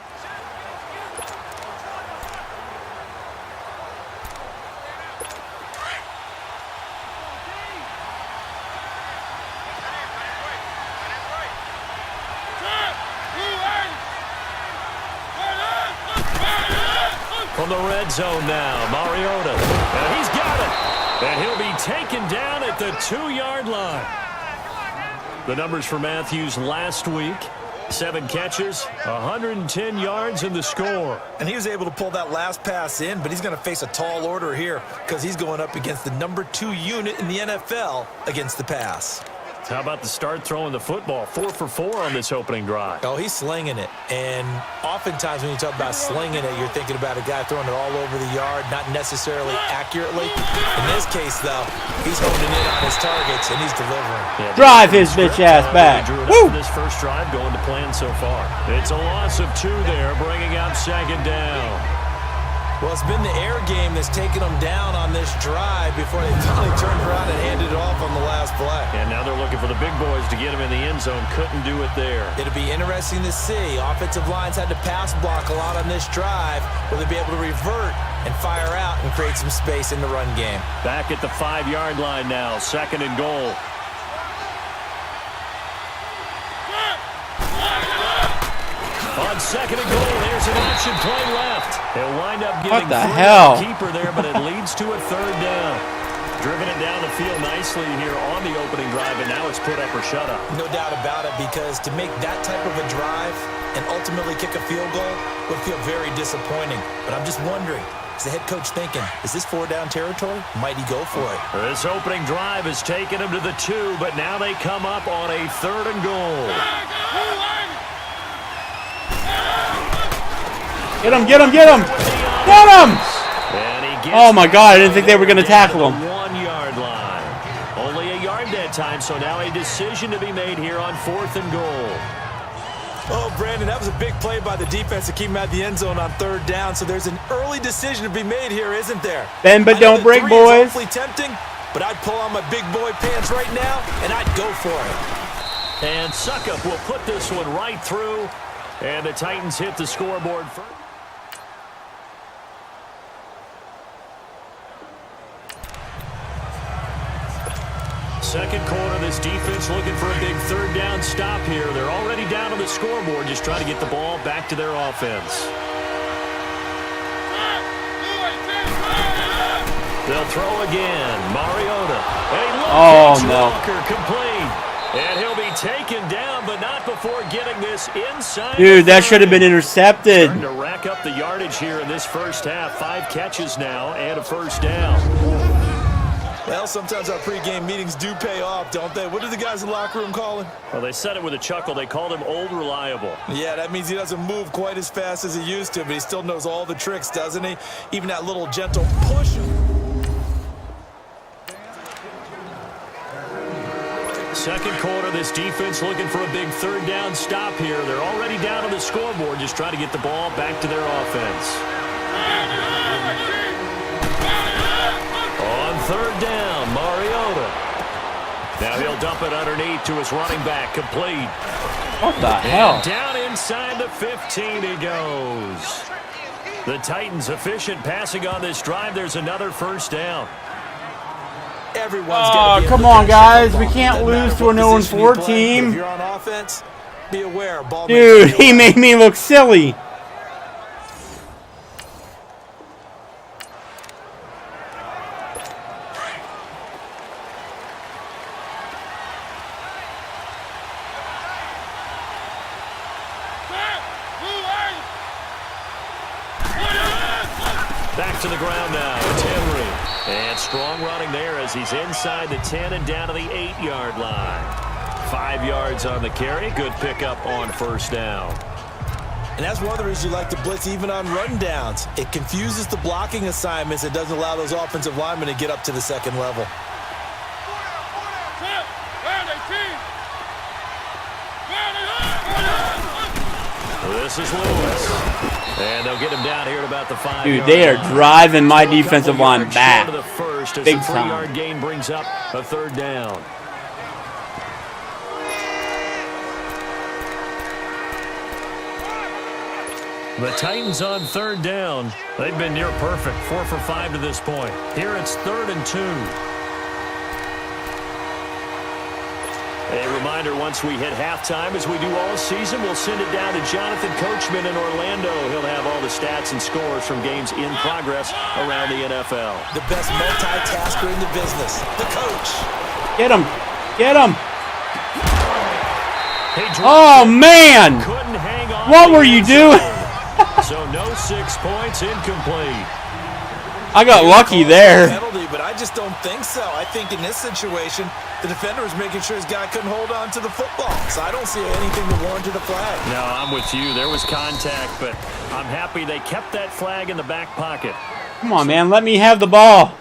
From the red zone now, Mariota. And he's got it. And he'll be taken down at the 2-yard line. The numbers for Matthews last week. 7 catches, 110 yards in the score. And he was able to pull that last pass in, but he's going to face a tall order here because he's going up against the number 2 unit in the NFL against the pass. How about the start throwing the football? 4 for 4 on this opening drive. Oh, he's slinging it. And oftentimes when you talk about slinging it, you're thinking about a guy throwing it all over the yard, not necessarily accurately. In this case, though, he's holding in on his targets, and he's delivering. Yeah, drive his bitch ass back. Woo! This first drive going to plan so far. It's a loss of 2 there, bringing up 2nd down. Well, it's been the air game that's taken them down on this drive before they finally turned around and handed it off on the last play. And now they're looking for the big boys to get him in the end zone. Couldn't do it there. It'll be interesting to see. Offensive lines had to pass block a lot on this drive. Will they be able to revert and fire out and create some space in the run game? Back at the 5-yard line now. 2nd and goal. On 2nd and goal, there's an option play left. He'll wind up getting the hell? Keeper there, but it leads to a 3rd down. Driven it down the field nicely here on the opening drive, and now it's put up or shut up. No doubt about it, because to make that type of a drive and ultimately kick a field goal would feel very disappointing. But I'm just wondering, is the head coach thinking, is this 4-down territory? Might he go for it? This opening drive has taken him to the 2, but now they come up on a 3rd and goal. Get him, get him, get him! Get him! Oh my god, I didn't think they were going to tackle him. 1-yard line. Only a yard that time, so now a decision to be made here on 4th and goal. Oh, Brandon, that was a big play by the defense to keep him at the end zone on 3rd down, so there's an early decision to be made here, isn't there? Bend but don't break, boys. Awfully tempting, but I'd pull on my big boy pants right now, and I'd go for it. And Suckup will put this one right through, and the Titans hit the scoreboard first. Second quarter, this defense looking for a big 3rd down stop here. They're already down on the scoreboard, just trying to get the ball back to their offense. They'll throw again. Mariota. No. Complete. And he'll be taken down, but not before getting this inside. Dude, that should have been intercepted. Starting to rack up the yardage here in this first half. 5 catches now and a 1st down. Well, sometimes our pregame meetings do pay off, don't they? What do the guys in the locker room call him? Well, they said it with a chuckle. They called him Old Reliable. Yeah, that means he doesn't move quite as fast as he used to, but he still knows all the tricks, doesn't he? Even that little gentle push. Second quarter, this defense looking for a big 3rd down stop here. They're already down on the scoreboard, just trying to get the ball back to their offense. On 3rd down, Mariota. Now he'll dump it underneath to his running back, complete. What the hell? Down inside the 15 he goes. The Titans efficient passing on this drive. There's another first down. Oh, come on, guys. We can't lose to a 0-4 team. If you're on offense, be aware. Ball Dude, he made me look silly. Back to the ground now. It's Henry. And strong running there as he's inside the 10 and down to the 8-yard line. 5 yards on the carry. Good pickup on first down. And that's one of the reasons you like to blitz even on run downs. It confuses the blocking assignments. It doesn't allow those offensive linemen to get up to the second level. This is Lewis. And they'll get him down here at about the 5-yard Dude, they are driving my defensive line back. The first as Big the time. 3-yard gain brings up a third down. The Titans on third down. They've been near perfect, 4 for 5 to this point. Here it's 3rd and 2. A reminder, once we hit halftime, as we do all season, we'll send it down to Jonathan Coachman in Orlando. He'll have all the stats and scores from games in progress around the NFL. The best multitasker in the business, the coach. Get him. Get him. Oh, man. Couldn't hang on. What were you doing? So no 6 points, incomplete. I got lucky there. Penalty, but I just don't think so. I think in this situation, the defender was making sure his guy couldn't hold on to the football. So I don't see anything that warranted a flag. No, I'm with you. There was contact, but I'm happy they kept that flag in the back pocket. Come on, man. Let me have the ball.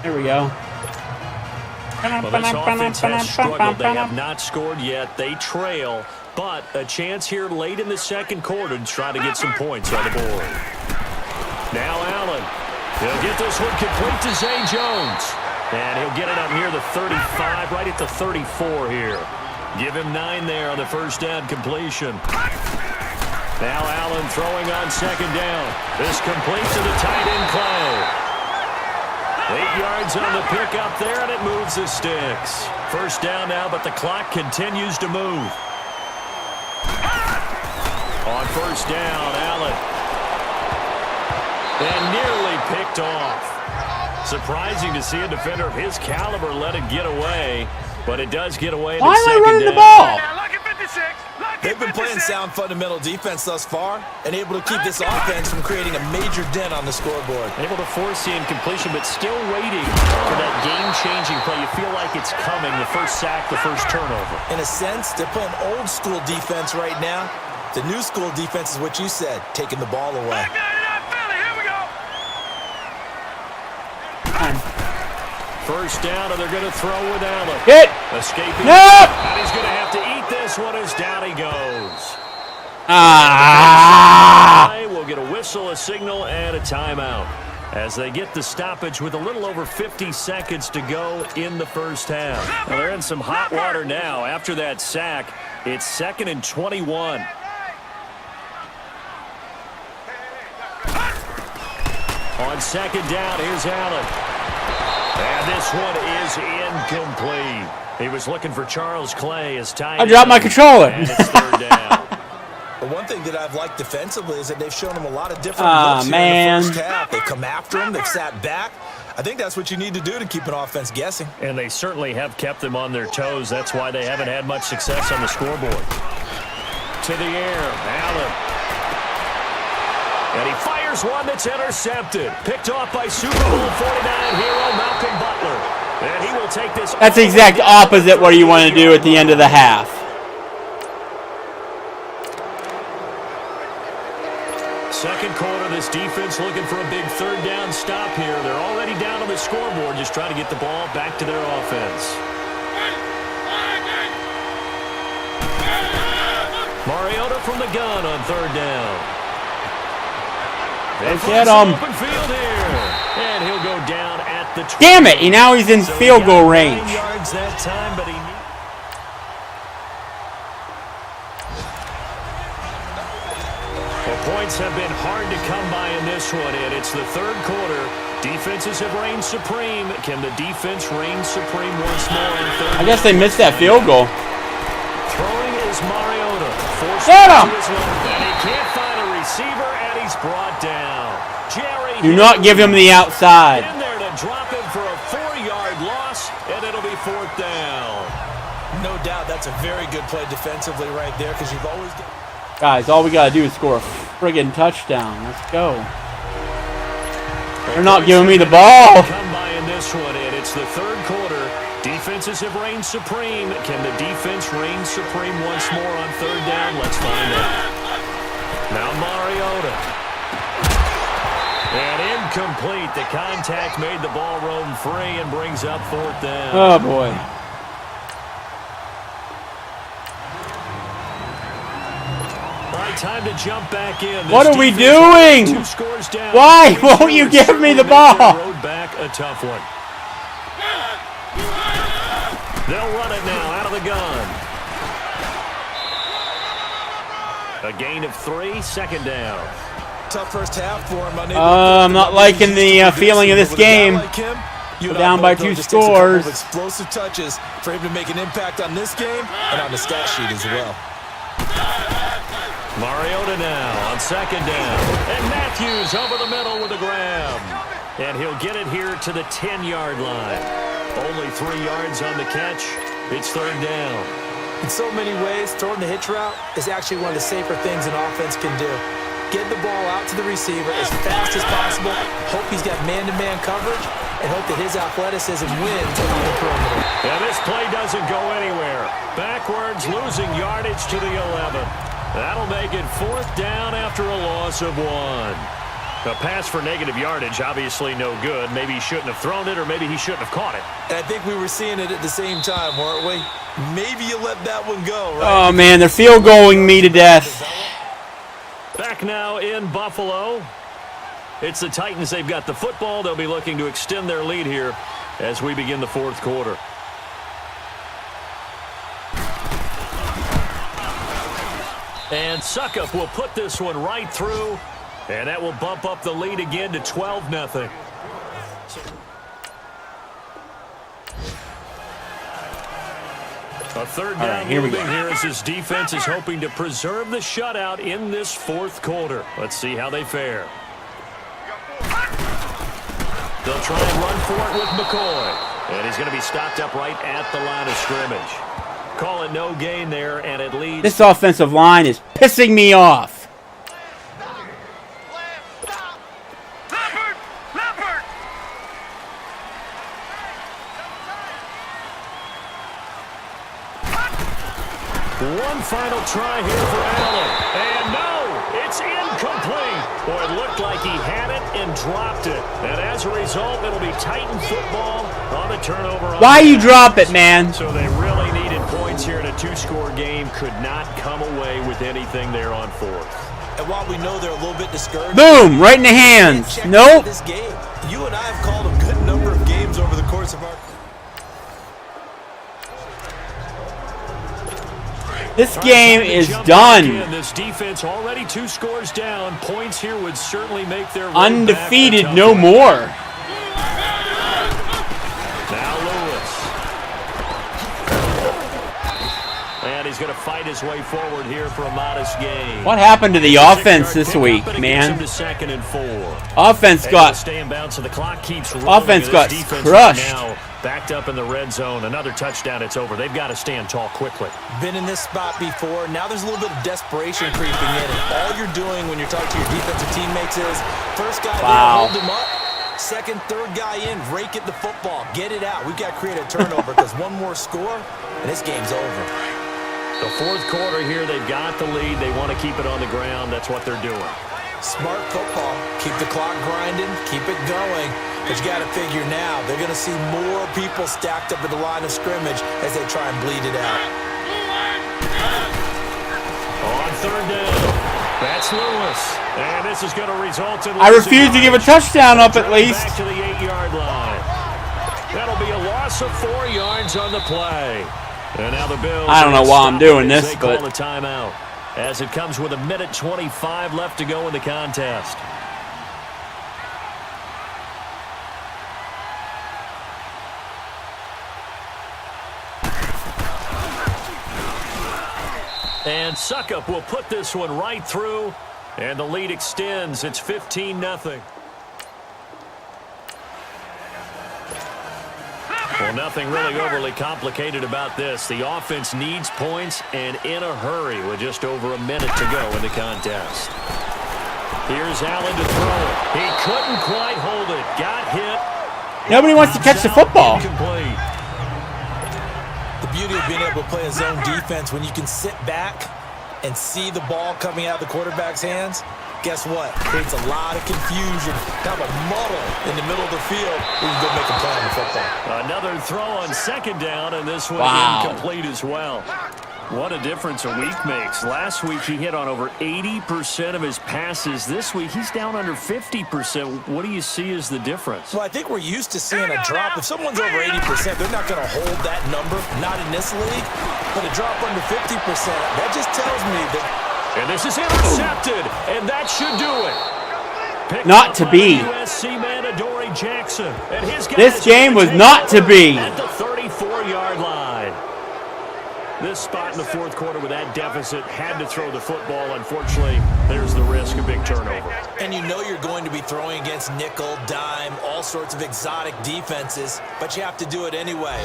There we go. Well, this offense has struggled. They have not scored yet. They trail, but a chance here late in the second quarter to try to get some points on the board. Now Allen. He'll get this one complete to Zay Jones. And he'll get it up near the 35, right at the 34 here. Give him 9 there on the first down completion. Now Allen throwing on second down. This complete to the tight end Clay. 8 yards on the pickup there, and it moves the sticks. First down now, but the clock continues to move. On first down, Allen. And nearly picked off. Surprising to see a defender of his caliber let it get away, but it does get away. Why am I running the ball? They've been playing sound fundamental defense thus far and able to keep this offense from creating a major dent on the scoreboard. Able to force the incompletion, but still waiting for that game-changing play. You feel like it's coming, the first sack, the first turnover. In a sense, they're playing old-school defense right now. The new school defense is what you said, taking the ball away. First down, and they're going to throw with Allen. Hit. Escaping. Nope. And he's going to have to eat this one as down he goes. We'll get a whistle, a signal, and a timeout as they get the stoppage with a little over 50 seconds to go in the first half. Now they're in some hot water now. After that sack, it's 2nd and 21. On second down, here's Allen. And this one is incomplete. He was looking for Charles Clay as tight. I dropped my controller. And it's third down. But one thing that I've liked defensively is that they've shown him a lot of different looks here in the first half. They've come after him. They've sat back. I think that's what you need to do to keep an offense guessing. And they certainly have kept them on their toes. That's why they haven't had much success on the scoreboard. To the air, Allen. And he fires one that's intercepted. Picked off by Super Bowl 49 hero Malcolm Butler. And he will take this. That's the exact opposite what you want to do at the end of the half. Second quarter, this defense looking for a big third down stop here. They're already down on the scoreboard, just trying to get the ball back to their offense. Mariota from the gun on third down. They get him. Open field here. And he'll go down at the 20. Damn it! Now he's in So field he goal got 9 range. yards that time, but points have been hard to come by in this one, and it's the third quarter. Defenses have reigned supreme. Can the defense reign supreme once more in third? I guess they missed that field goal. Throwing is Mariota. Get him! And he can't find a receiver, and he's brought down. Jerry, Do not give him the outside. in there to drop him for a 4-yard loss, and it'll be 4th down. No doubt that's a very good play defensively right there because you've always got... Guys, all we gotta do is score a friggin' touchdown. Let's go. They're not giving me the ball. Come by in this one, and it's the third quarter. Defenses have reigned supreme. Can the defense reign supreme once more on third down? Let's find out. Now Mariota. And incomplete. The contact made the ball roam free and brings up 4th down. Oh boy. Time to jump back in. What are we doing? 2 scores down. Why won't you give me the ball? Road back a tough one. They'll run it now out of the gun. A gain of 3, 2nd down. Tough first half for him. I'm not liking the feeling of this game. We're down by 2 scores. Explosive touches for him to make an impact on this game and on the stat sheet as well. Mariota now on 2nd down. And Matthews over the middle with a grab. And he'll get it here to the 10-yard line. Only 3 yards on the catch. It's 3rd down. In so many ways, throwing the hitch route is actually one of the safer things an offense can do. Get the ball out to the receiver as fast as possible, hope he's got man-to-man coverage, and hope that his athleticism wins on the perimeter. And this play doesn't go anywhere. Backwards, losing yardage to the 11. That'll make it 4th down after a loss of 1. A pass for negative yardage, obviously no good. Maybe he shouldn't have thrown it, or maybe he shouldn't have caught it. And I think we were seeing it at the same time, weren't we? Maybe you let that one go, right? Oh man, they're field goaling me to death. Back now in Buffalo. It's the Titans. They've got the football. They'll be looking to extend their lead here as we begin the 4th quarter. And Suckup will put this one right through, and that will bump up the lead again to 12-0. A 3rd down right, here we moving go. here as his defense is hoping to preserve the shutout in this 4th quarter. Let's see how they fare. They'll try and run for it with McCoy, and he's going to be stopped up right at the line of scrimmage. Call it no gain there, and it leads. This offensive line is pissing me off. One final try here for Allen. And no, it's incomplete. Boy, it looked like he had it and dropped it. And as a result, it'll be Titan football on a turnover. Why you drop it, man? So they really needed points here in a 2-score game. Could not come away with anything there on 4th. And while we know they're a little bit discouraged, Boom, right in the hands. Nope. This game, you and I have called a good number of games over the course of our. This game is done. This defense already 2 scores down. Points here would certainly make their Undefeated no more. Now Lewis. And he's going to fight his way forward here for a modest gain. What happened to the offense this week, man? To 2nd and 4. Offense got crushed. Now backed up in the red zone. Another touchdown, it's over. They've got to stand tall quickly. Been in this spot before. Now there's a little bit of desperation creeping in. And all you're doing when you're talking to your defensive teammates is first guy there, hold him up. Second, third guy in, rake at the football. Get it out. We've got to create a turnover because one more score, and this game's over. The 4th quarter here, they've got the lead. They want to keep it on the ground. That's what they're doing. Smart football. Keep the clock grinding. Keep it going. But you got to figure now, they're going to see more people stacked up at the line of scrimmage as they try and bleed it out. On 3rd down, that's Lewis. And this is going to result in... I refuse to give a touchdown up at least. Back to the 8-yard line. That'll be a loss of 4 yards on the play. And now the Bills. I don't know why I'm doing this, they but call a timeout as it comes with 1:25 left to go in the contest. And Suckup will put this one right through, and the lead extends. It's 15-0. Well, nothing really overly complicated about this. The offense needs points and in a hurry with just over a minute to go in the contest. Here's Allen to throw it. He couldn't quite hold it. Got hit. nobody wants to catch the football. Incomplete. The beauty of being able to play a zone defense when you can sit back and see the ball coming out of the quarterback's hands, guess what? Creates a lot of confusion, kind of a muddle in the middle of the field. We can go make a play on the football. Another throw on second down, and this one incomplete as well. What a difference a week makes. Last week he hit on over 80% of his passes. This week he's down under 50%. What do you see as the difference? Well, I think we're used to seeing a drop. If someone's over 80%, they're not going to hold that number, not in this league. But a drop under 50%, that just tells me that. And this is intercepted, and that should do it. Picked Not to be. USC man Adoree Jackson. And his guys This game was not to be. at the 34-yard line. This spot in the fourth quarter with that deficit had to throw the football. Unfortunately, there's the risk of big turnover. And you know you're going to be throwing against nickel, dime, all sorts of exotic defenses, but you have to do it anyway.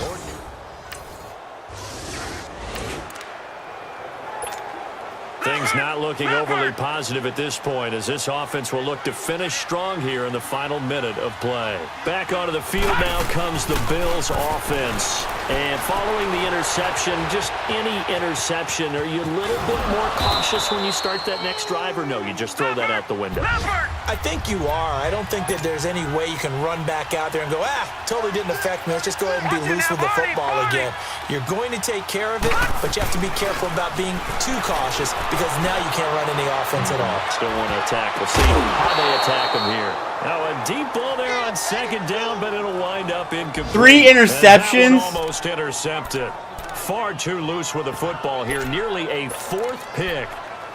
Things not looking overly positive at this point as this offense will look to finish strong here in the final minute of play. Back onto the field now comes the Bills offense. And following the interception, just any interception, are you a little bit more cautious when you start that next drive, or no, you just throw that out the window? I think you are. I don't think that there's any way you can run back out there and go, totally didn't affect me. Let's just go ahead and be loose with the football again. You're going to take care of it, but you have to be careful about being too cautious because now you can't run any offense at all. Still want to attack. We'll see how they attack him here. Now a deep ball there on second down, but it'll wind up incomplete. 3 interceptions. Almost intercepted. Far too loose with the football here. Nearly a 4th pick,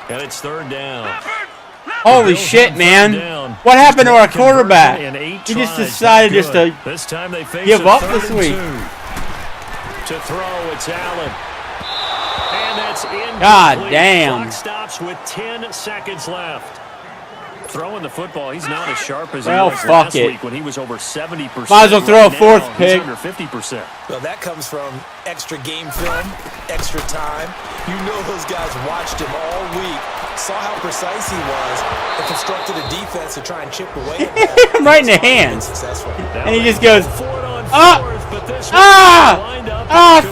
and it's third down. Holy shit, man. What happened to our quarterback? He just decided just to this time they face give up this week. To throw, it's Allen. And that's incomplete. God damn. Clock stops with 10 seconds left. Throwing the football, he's not as sharp as he Well, was fuck last it. week when he was over 70%. Might as well throw a fourth Now, pick. He's under 50%. Well, that comes from extra game film, extra time. You know those guys watched him all week, saw how precise he was, and constructed a defense to try and chip away at that. Right in the hands. Successful. And he just goes,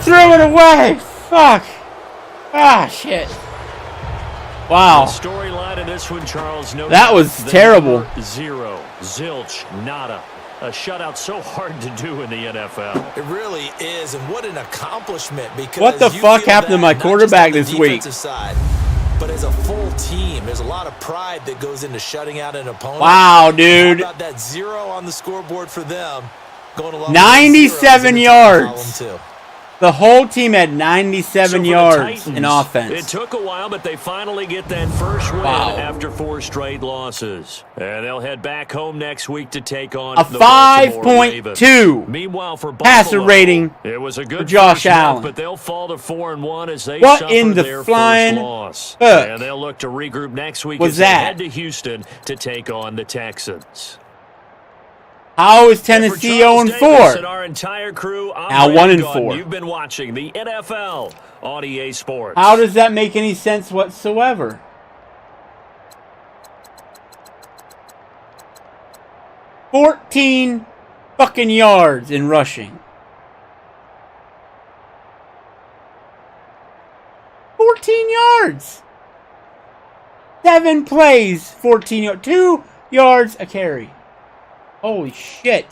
threw it away. Fuck. Shit. Wow. Storyline in this one, Charles. No, that was terrible. 0, zilch, nada. A shutout so hard to do in the NFL. It really is, and what an accomplishment. Because what the fuck happened to my quarterback this week? Side, but as a full team, there's a lot of pride that goes into shutting out an opponent. Wow, dude. How about that 0 on the scoreboard for them? Going along 97 yards. The whole team had 97 yards in offense. It took a while, but they finally get that first win after 4 straight losses. And they'll head back home next week to take on a 5.2 Meanwhile, for passer rating it was a good for Josh Allen. But they'll fall to 4-1 as they what suffer in the their flying first loss. fuck And they'll look to regroup next week was as that? they head to Houston to take on the Texans. How is Tennessee 0-4? Our entire crew, now 1-4. You've been watching the NFL on EA Sports. How does that make any sense whatsoever? $14 fucking yards in rushing. 14 yards. 7 plays, 14 yards. 2 yards a carry. Holy shit.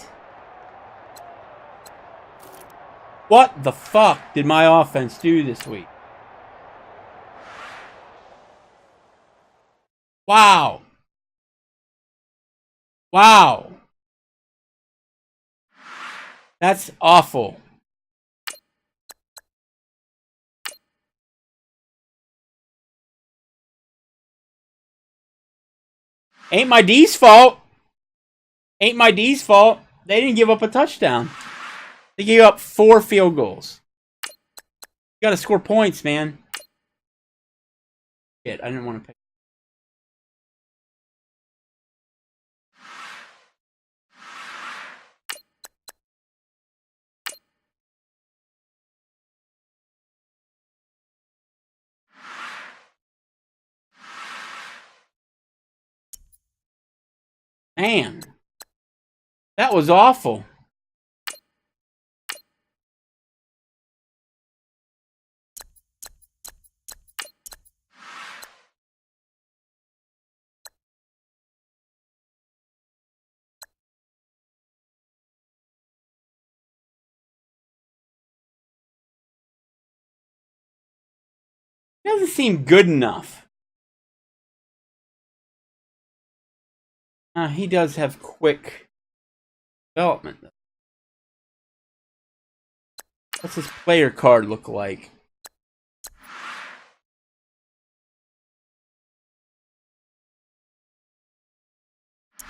What the fuck did my offense do this week? Wow. Wow. That's awful. Ain't my D's fault. Ain't my D's fault. They didn't give up a touchdown. They gave up 4 field goals. You gotta score points, man. Shit, I didn't want to pick. Man, that was awful. It doesn't seem good enough. He does have quick development, though. What's his player card look like?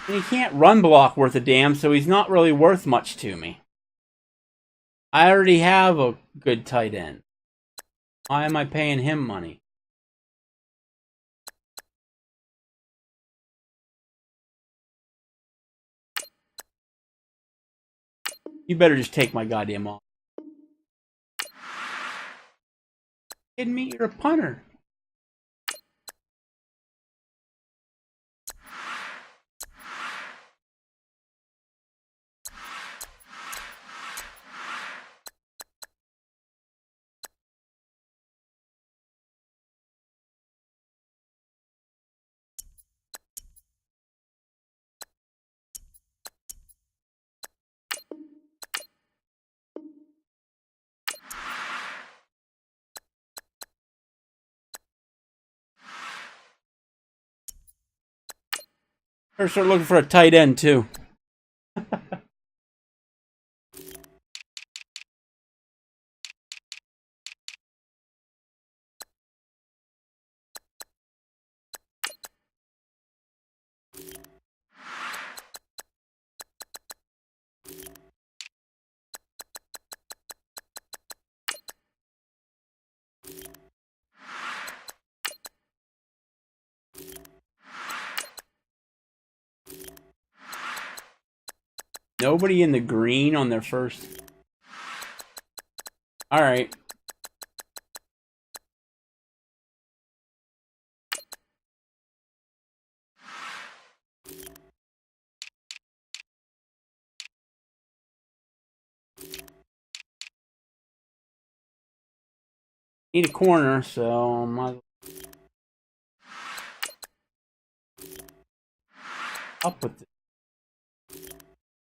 And he can't run block worth a damn, so he's not really worth much to me. I already have a good tight end. Why am I paying him money? You better just take my goddamn off. Kidding me? You're a punter. Better start looking for a tight end, too. Nobody in the green on their first. All right. Need a corner, so I might up with it.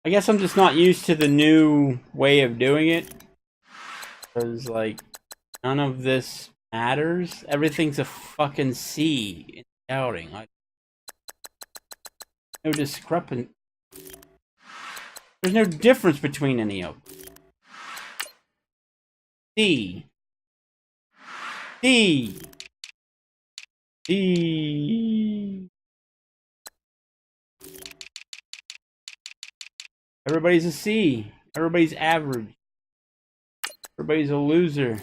I guess I'm just not used to the new way of doing it. Because, like, none of this matters. Everything's a fucking C in scouting. No discrepancy. There's no difference between any of them. D. D. D. Everybody's a C. Everybody's average. Everybody's a loser.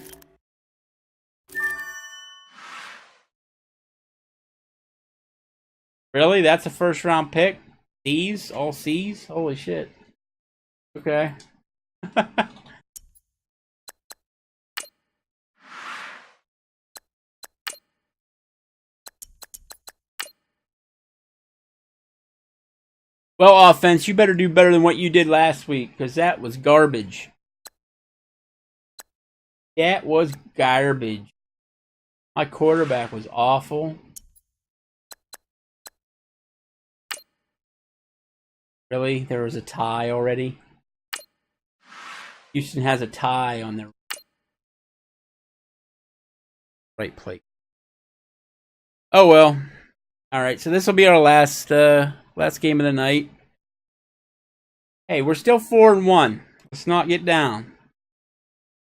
Really? That's a first round pick? C's? All C's? Holy shit. Okay. Well, offense, you better do better than what you did last week, because that was garbage. That was garbage. My quarterback was awful. Really? There was a tie already? Houston has a tie on their right plate. Oh well. Alright, so this will be our last game of the night. Hey, we're still 4-1. Let's not get down.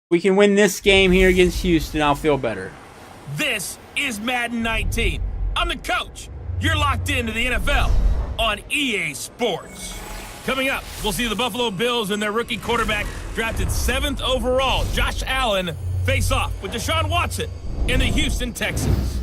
We can win this game here against Houston, I'll feel better. This is Madden 19. I'm the coach. You're locked into the NFL on EA Sports. Coming up, we'll see the Buffalo Bills and their rookie quarterback drafted 7th overall, Josh Allen, face off with Deshaun Watson and the Houston Texans.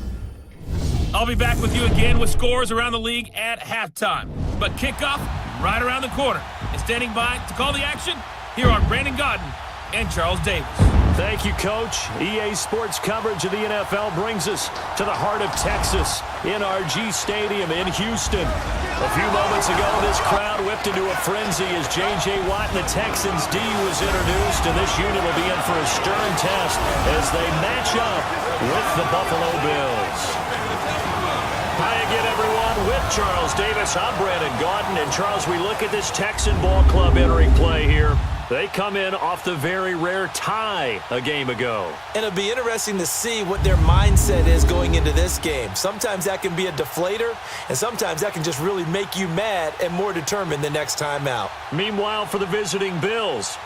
I'll be back with you again with scores around the league at halftime. But kickoff right around the corner. And standing by to call the action, here are Brandon Gaudin and Charles Davis. Thank you, Coach. EA Sports coverage of the NFL brings us to the heart of Texas, NRG Stadium in Houston. A few moments ago, this crowd whipped into a frenzy as J.J. Watt and the Texans' D was introduced, and this unit will be in for a stern test as they match up with the Buffalo Bills. Hi again, everyone, with Charles Davis. I'm Brandon Gaudin, and Charles, we look at this Texan ball club entering play here. They come in off the very rare tie a game ago. And it'll be interesting to see what their mindset is going into this game. Sometimes that can be a deflator, and sometimes that can just really make you mad and more determined the next time out. Meanwhile, for the visiting Bills,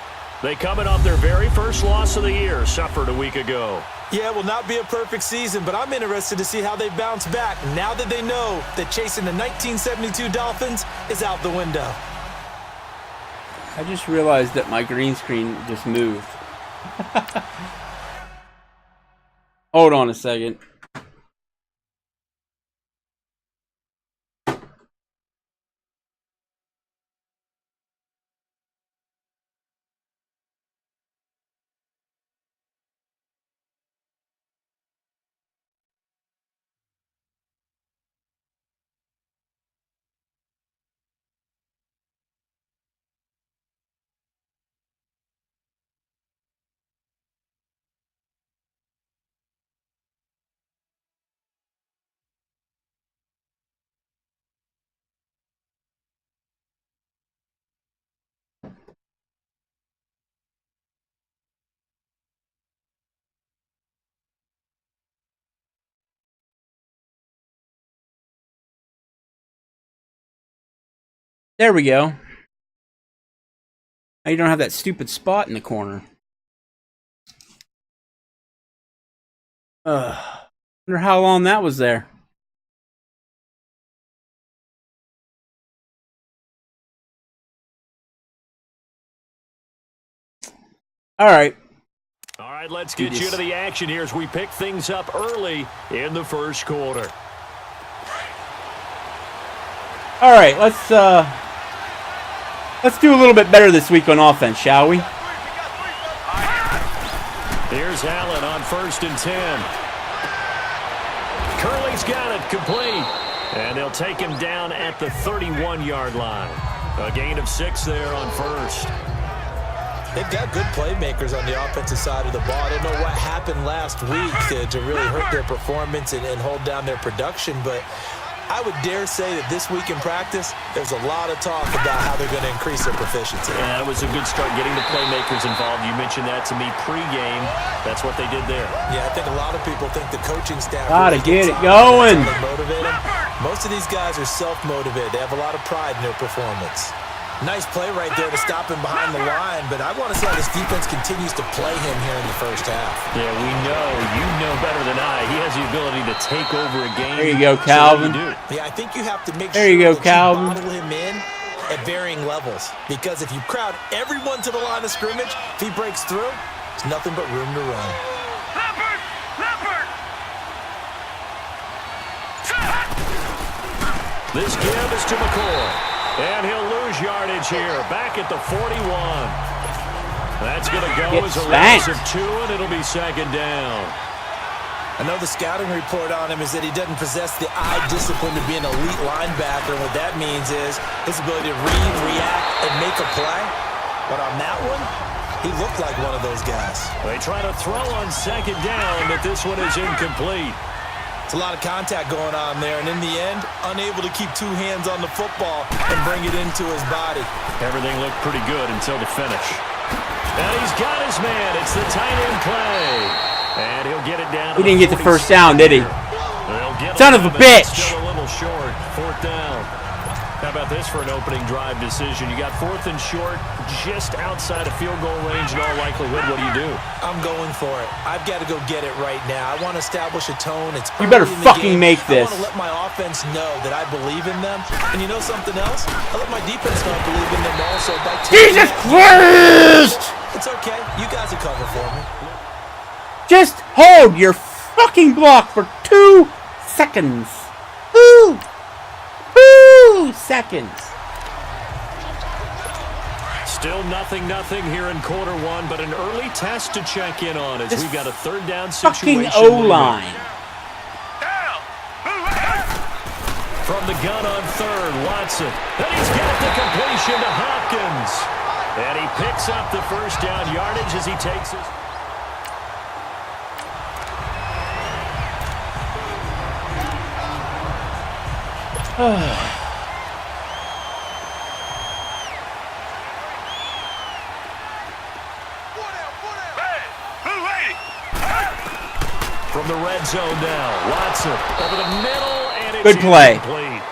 they come in off their very first loss of the year, suffered a week ago. Yeah, it will not be a perfect season, but I'm interested to see how they bounce back now that they know that chasing the 1972 Dolphins is out the window. I just realized that my green screen just moved. Hold on a second. There we go. Now you don't have that stupid spot in the corner. Wonder how long that was there. All right. All right, let's get you to the action here as we pick things up early in the first quarter. All right, let's do a little bit better this week on offense, shall we? Here's Allen on 1st and 10. Curley's got it complete, and they'll take him down at the 31-yard line. A gain of 6 there on 1st. They've got good playmakers on the offensive side of the ball. I don't know what happened last week to really hurt their performance and hold down their production, but I would dare say that this week in practice, there's a lot of talk about how they're going to increase their proficiency. Yeah, that was a good start getting the playmakers involved. You mentioned that to me pregame. That's what they did there. Yeah, I think a lot of people think the coaching staff gotta get it going. Motivate them. Most of these guys are self-motivated. They have a lot of pride in their performance. Nice play right there to stop him behind the line, but I want to see how this defense continues to play him here in the first half. Yeah, we know. You know better than I. He has the ability to take over a game. There you go, Calvin. Yeah, I think you have to make there you sure go, Calvin. you bottle him in at varying levels, because if you crowd everyone to the line of scrimmage, if he breaks through, there's nothing but room to run. This give is to McCoy. And he'll lose yardage here, back at the 41. That's going to go as a loss of 2, and it'll be 2nd down. I know the scouting report on him is that he doesn't possess the eye discipline to be an elite linebacker. What that means is his ability to read, react, and make a play. But on that one, he looked like one of those guys. They try to throw on 2nd down, but this one is incomplete. It's a lot of contact going on there, and in the end, unable to keep 2 hands on the football and bring it into his body. Everything looked pretty good until the finish. And he's got his man. It's the tight end play. And he'll get it down. He didn't get the first down, did he? Son of a bitch! Still a little short. 4th down. Now about this for an opening drive decision? You got 4th and short, just outside of field goal range in all likelihood. What do? I'm going for it. I've got to go get it right now. I want to establish a tone. It's You better early in the fucking game. make this. I want to let my offense know that I believe in them. And you know something else? I let my defense know I believe in them also. By Jesus Christ! It's okay. You guys will cover for me. Just hold your fucking block for 2 seconds. 2 seconds. Still nothing here in quarter one, but an early test to check in on as This we've got a 3rd down Fucking situation. O-line. From the gun on 3rd, Watson. And he's got the completion to Hopkins. And he picks up the 1st down yardage as he takes his... From the red zone now, Watson over the middle, and it's Good play. incomplete.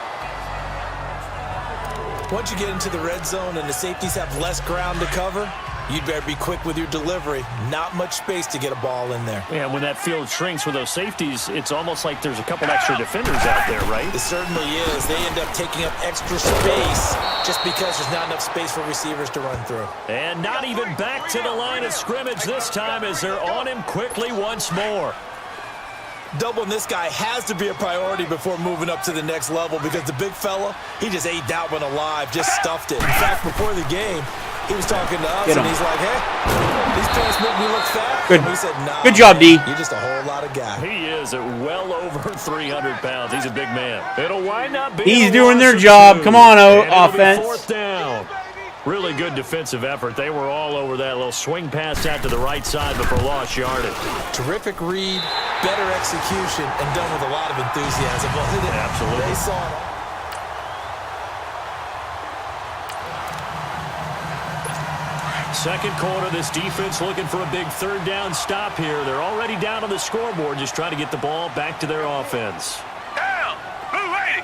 Once you get into the red zone and the safeties have less ground to cover, you'd better be quick with your delivery. Not much space to get a ball in there. Yeah, when that field shrinks with those safeties, it's almost like there's a couple extra defenders out there, right? It certainly is. They end up taking up extra space just because there's not enough space for receivers to run through. And not even back to the line of scrimmage this time as they're on him quickly once more. Doubling this guy has to be a priority before moving up to the next level because the big fella, he just ate that one alive, just stuffed it. In fact, before the game, he was talking to us, and he's like, hey, these pants make me look fat. Good. And we said, nah, Good job, D. You're just a whole lot of guy. He is at well over 300 pounds. He's a big man. It'll wind up being He's a doing loss their of job. 2. Come on, And it'll be offense. 4th down. Really good defensive effort. They were all over that little swing pass out to the right side, but for lost yardage. Terrific read, better execution, and done with a lot of enthusiasm. Absolutely. They saw it. Second quarter, this defense looking for a big 3rd down stop here. They're already down on the scoreboard, just trying to get the ball back to their offense. Down. Move 80.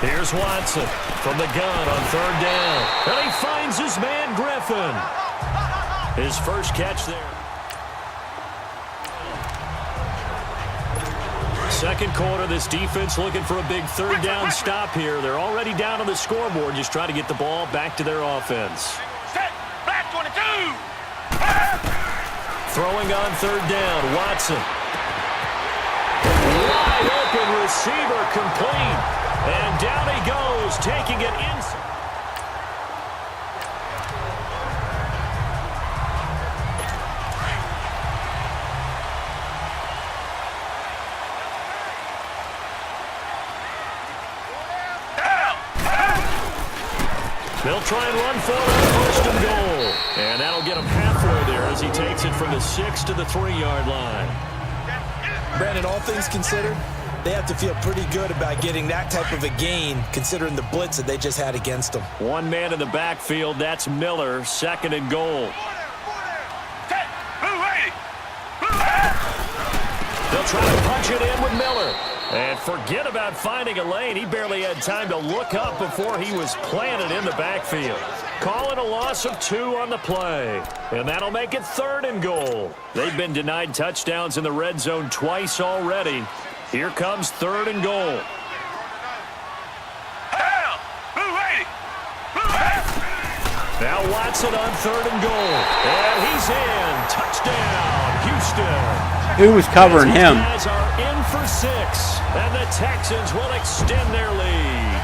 Here's Watson from the gun on 3rd down. And he finds his man, Griffin. His first catch there. Second quarter, this defense looking for a big 3rd down stop here. They're already down on the scoreboard, just trying to get the ball back to their offense. Set. Black 22. Throwing on 3rd down, Watson. Wide open receiver, complete. And down he goes, taking it inside. They'll try and run for it on 1st and goal. And that'll get him halfway there as he takes it from the 6 to the 3-yard line. Brandon, all things considered, they have to feel pretty good about getting that type of a gain considering the blitz that they just had against them. One man in the backfield, that's Miller, 2nd and goal. Set. Move 80. They'll try to punch it in with Miller. And forget about finding a lane. He barely had time to look up before he was planted in the backfield. Calling a loss of 2 on the play. And that'll make it 3rd and goal. They've been denied touchdowns in the red zone twice already. Here comes 3rd and goal. Down. Move 80. Now Watson on 3rd and goal. And he's in. Touchdown, Houston. Who was covering him? These guys are in for 6, and the Texans will extend their lead.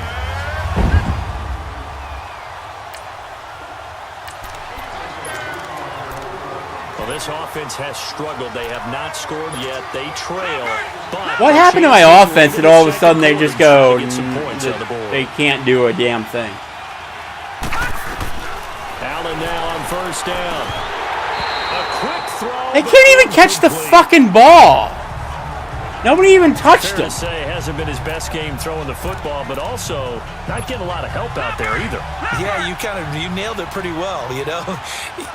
Well, this offense has struggled. They have not scored yet. They trail. But What happened to my offense that all of a sudden they just go, they can't do a damn thing? Allen now on 1st down. A quick throw. They can't even catch the fucking ball. Nobody even touched Fair him. to say, hasn't been his best game throwing the football, but also not getting a lot of help out there either. Yeah, you nailed it pretty well, you know.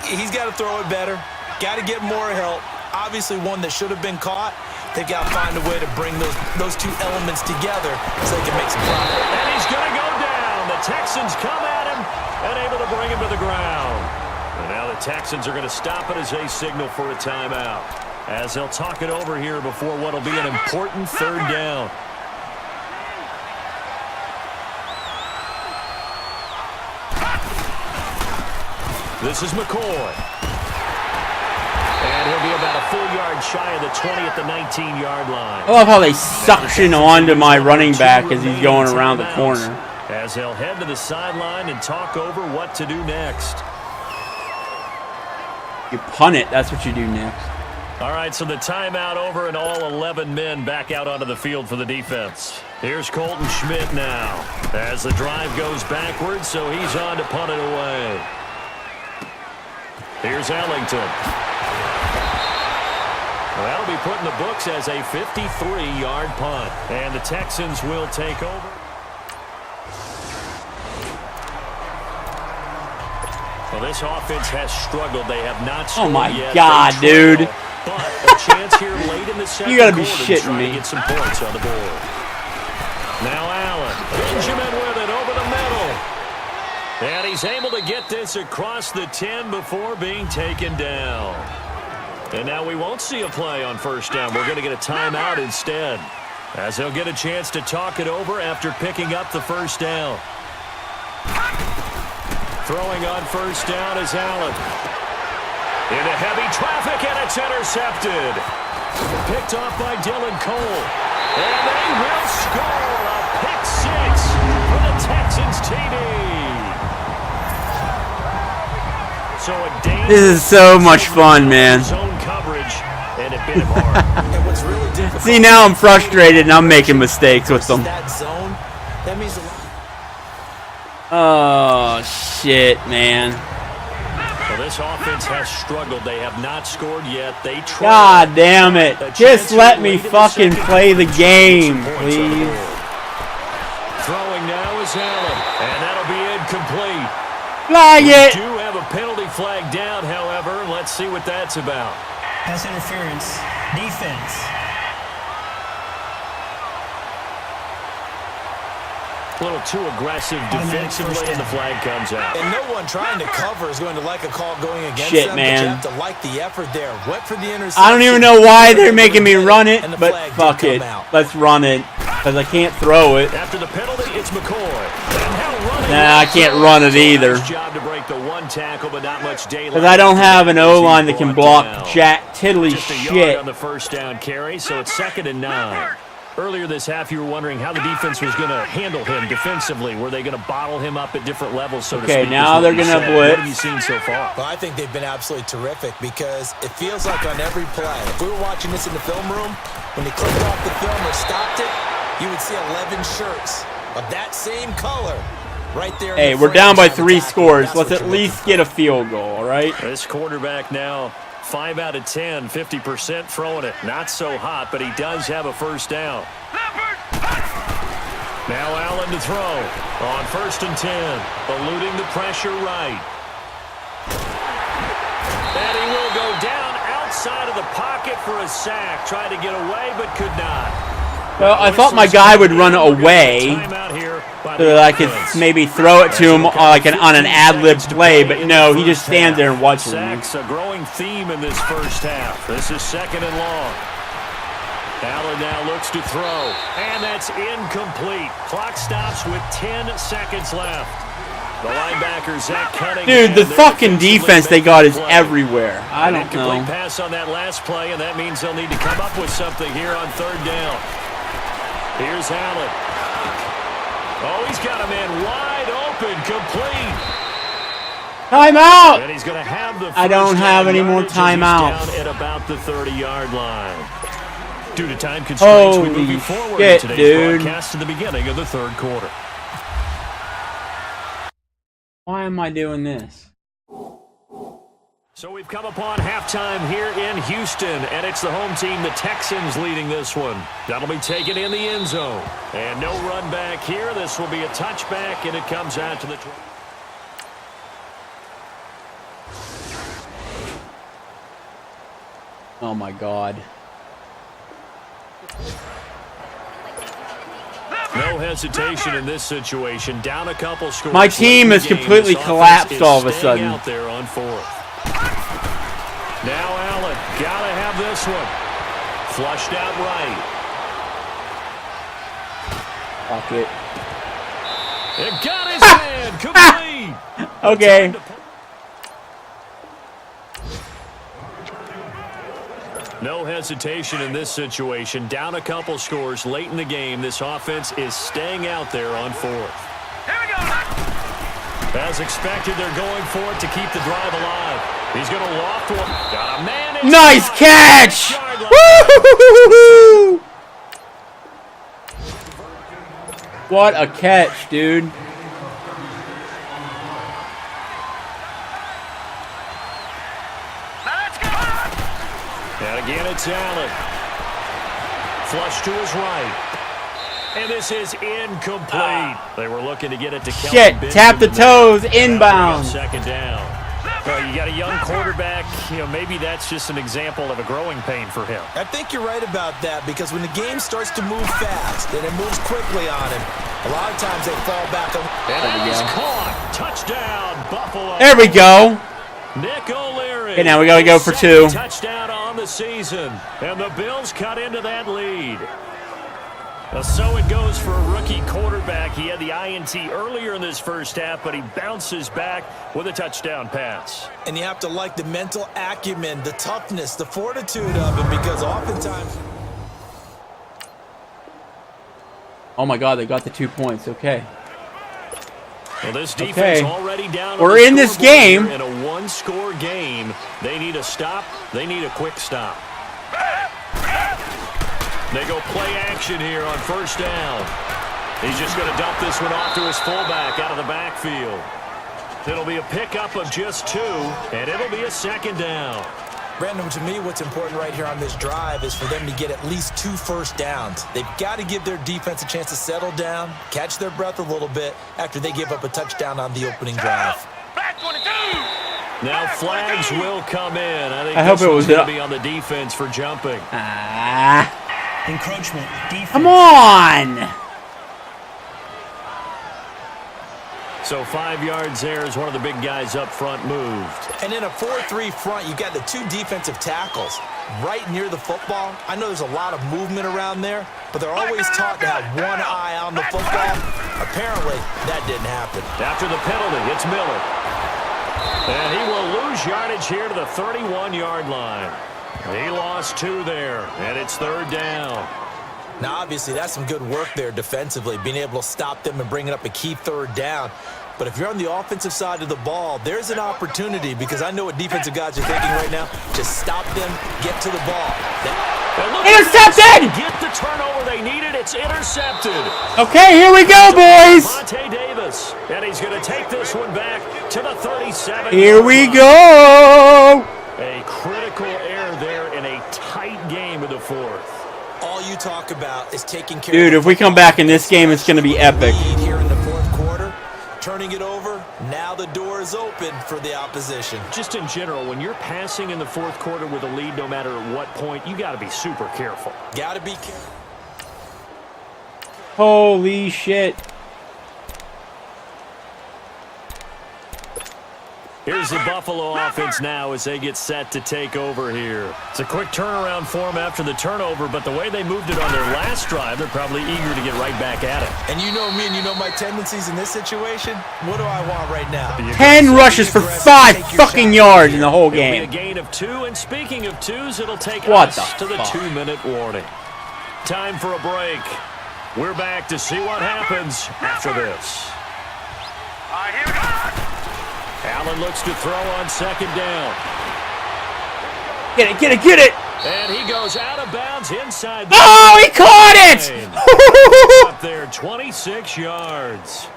He's got to throw it better. Got to get more help. Obviously one that should have been caught. They've got to find a way to bring those two elements together so they can make some progress. And he's going to go down. The Texans come at him and able to bring him to the ground. And now the Texans are going to stop it as they signal for a timeout, as they'll talk it over here before what will be an important third down. This is McCoy. And he'll be about a full yard shy of the 20 at the 19-yard line. I love how they suction onto my running back as he's going around the corner. As they'll head to the sideline and talk over what to do next. You punt it, that's what you do next. All right, so the timeout over and all 11 men back out onto the field for the defense. Here's Colton Schmidt now as the drive goes backwards, so he's on to punt it away. Here's Ellington. Well, that'll be put in the books as a 53-yard punt. And the Texans will take over. Well, this offense has struggled. They have not scored yet. Oh, my God, dude. But a chance here late in the second You gotta be quarter shitting to try me. to get some points on the board. Now Allen. Benjamin with it over the middle. And he's able to get this across the 10 before being taken down. And now we won't see a play on first down. We're going to get a timeout instead, as they'll get a chance to talk it over after picking up the first down. Throwing on first down is Allen. Into heavy traffic, and it's intercepted. Picked off by Dylan Cole. And they will score a pick six for the Texans TD. So this is so much fun, man. Zone coverage, and it bit him hard. And what's really difficult, See, now I'm frustrated and I'm making mistakes with them. that zone, that means a lot. Oh, shit, man. Well, this offense has struggled. They have not scored yet. They tried. God damn it. Just let me fucking play the game, please. Throwing now is Allen, and that'll be incomplete. Flag it! We do have a penalty flag down, however. Let's see what that's about. Pass interference. Defense. A little too aggressive defensively, and the flag comes out. And no one trying to cover is going to like a call going against Shit, them. man. But you have to like the effort there. Went for the interception. I don't even know why they're making me run it, And the but flag fuck did it. come out. Let's run it, because I can't throw it. After the penalty, it's McCoy. And now running. Nah, I can't run it either. Nice job to break the one tackle, but not much daylight. Because I don't have an O-line that can block down. jack tiddly Just a yard shit. on the first down carry, so it's 2nd and 9. Earlier this half, you were wondering how the defense was going to handle him defensively. Were they going to bottle him up at different levels, so to Okay, speak? now they're gonna blitz. What have you seen so far? Well, I think they've been absolutely terrific because it feels like on every play, if we were watching this in the film room, when they clicked off the film or stopped it, you would see 11 shirts of that same color right there. Hey, we're down by 3 scores. Let's at least get a field goal, all right? This quarterback now 5 out of 10, 50% throwing it. Not so hot, but he does have a first down. Now Allen to throw on 1st and 10, eluding the pressure right. And he will go down outside of the pocket for a sack. Tried to get away, but could not. Well, I thought my guy would run away so that I could maybe throw it to him like on an ad-lib play, but no, he just stands there and watches me. Sacks a growing theme in this first half. This is 2nd and long. Allen now looks to throw, and that's incomplete. Clock stops with 10 seconds left. The linebacker, Zach Cunningham. Dude, the fucking defense they got is everywhere. I don't know. Incomplete pass on that last play, and that means they'll need to come up with something here on 3rd down. Here's Allen. Oh, he's got a man wide open, complete. Timeout! And he's going to have the I don't first have down any more yardage, and he's timeouts. down at about the 30-yard line. Due to time constraints, we move you forward shit, in today's dude. broadcast to the beginning of the 3rd quarter. Why am I doing this? So we've come upon halftime here in Houston, and it's the home team, the Texans, leading this one. That'll be taken in the end zone. And no run back here. This will be a touchback, and it comes out to the 20. Oh my God. No hesitation in this situation. Down a couple scores. My team has completely collapsed all of a sudden. Out there on fourth. Now Allen, gotta have this one. Flushed out right. Fuck it. It got his man. Complete. Okay. No hesitation in this situation. Down a couple scores late in the game. This offense is staying out there on fourth. Here we go. As expected, they're going for it to keep the drive alive. He's going to loft one. Got a man. Nice catch! Woo-hoo-hoo-hoo-hoo! What a catch, dude. And again, it's Allen. Flush to his right. And this is incomplete. They were looking to get it to Kelvin Shit, Benjamin. tap the toes, inbound. Second down. Well, you got a young quarterback. Maybe that's just an example of a growing pain for him. I think you're right about that because when the game starts to move fast and it moves quickly on him, a lot of times they fall back. And he's caught. Touchdown, Buffalo. There we go. Nick O'Leary. Okay, now we gotta go for two. Touchdown on the season. And the Bills cut into that lead. So it goes for a rookie quarterback. He had the INT earlier in this first half, but he bounces back with a touchdown pass. And you have to like the mental acumen, the toughness, the fortitude of him because oftentimes... Oh my god, they got the 2 points. Okay. Well, this defense Okay. already down. We're in this game. In a one-score game, they need a stop. They need a quick stop. They go play action here on first down. He's just going to dump this one off to his fullback out of the backfield. It'll be a pickup of just 2, and it'll be a second down. Brandon, to me, what's important right here on this drive is for them to get at least 2 first downs. They've got to give their defense a chance to settle down, catch their breath a little bit after they give up a touchdown on the opening drive. Back 22. Now flags will come in. I think I hope this it one's was going to be on the defense for jumping. Encroachment. Defense. Come on. So 5 yards there as one of the big guys up front moved. And in a 4-3 front, you've got the 2 defensive tackles right near the football. I know there's a lot of movement around there, but they're always taught to have one eye on the football. Apparently, that didn't happen. After the penalty, it's Miller. And he will lose yardage here to the 31-yard line. He lost 2 there, and it's third down. Now, obviously, that's some good work there defensively, being able to stop them and bringing up a key third down. But if you're on the offensive side of the ball, there's an opportunity because I know what defensive guys are thinking right now. Just stop them, get to the ball. Intercepted! Get the turnover they needed. It's intercepted. Okay, here we go, boys. Monte Davis, and he's going to take this one back to the 37. Here we go. A critical error there in a tight game of the fourth. All you talk about is taking care Dude, of if we come back in this game, it's going to be epic. lead here in the fourth quarter. Turning it over, now the door is open for the opposition. Just in general, when you're passing in the fourth quarter with a lead, no matter at what point, you got to be super careful. Got to be careful. Holy shit. Here's the Buffalo offense now as they get set to take over here. It's a quick turnaround for them after the turnover, but the way they moved it on their last drive, they're probably eager to get right back at it. And you know me and you know my tendencies in this situation. What do I want right now? 10 rushes for 5 fucking yards in the whole It'll be a game. gain of 2, and speaking of 2s, it'll take What us the to the fuck? 2-minute warning. Time for a break. We're back to see what happens after this. All right, here we go. Allen looks to throw on second down. Get it, get it, get it. And he goes out of bounds inside the Oh, he caught it. up there, 26 yards.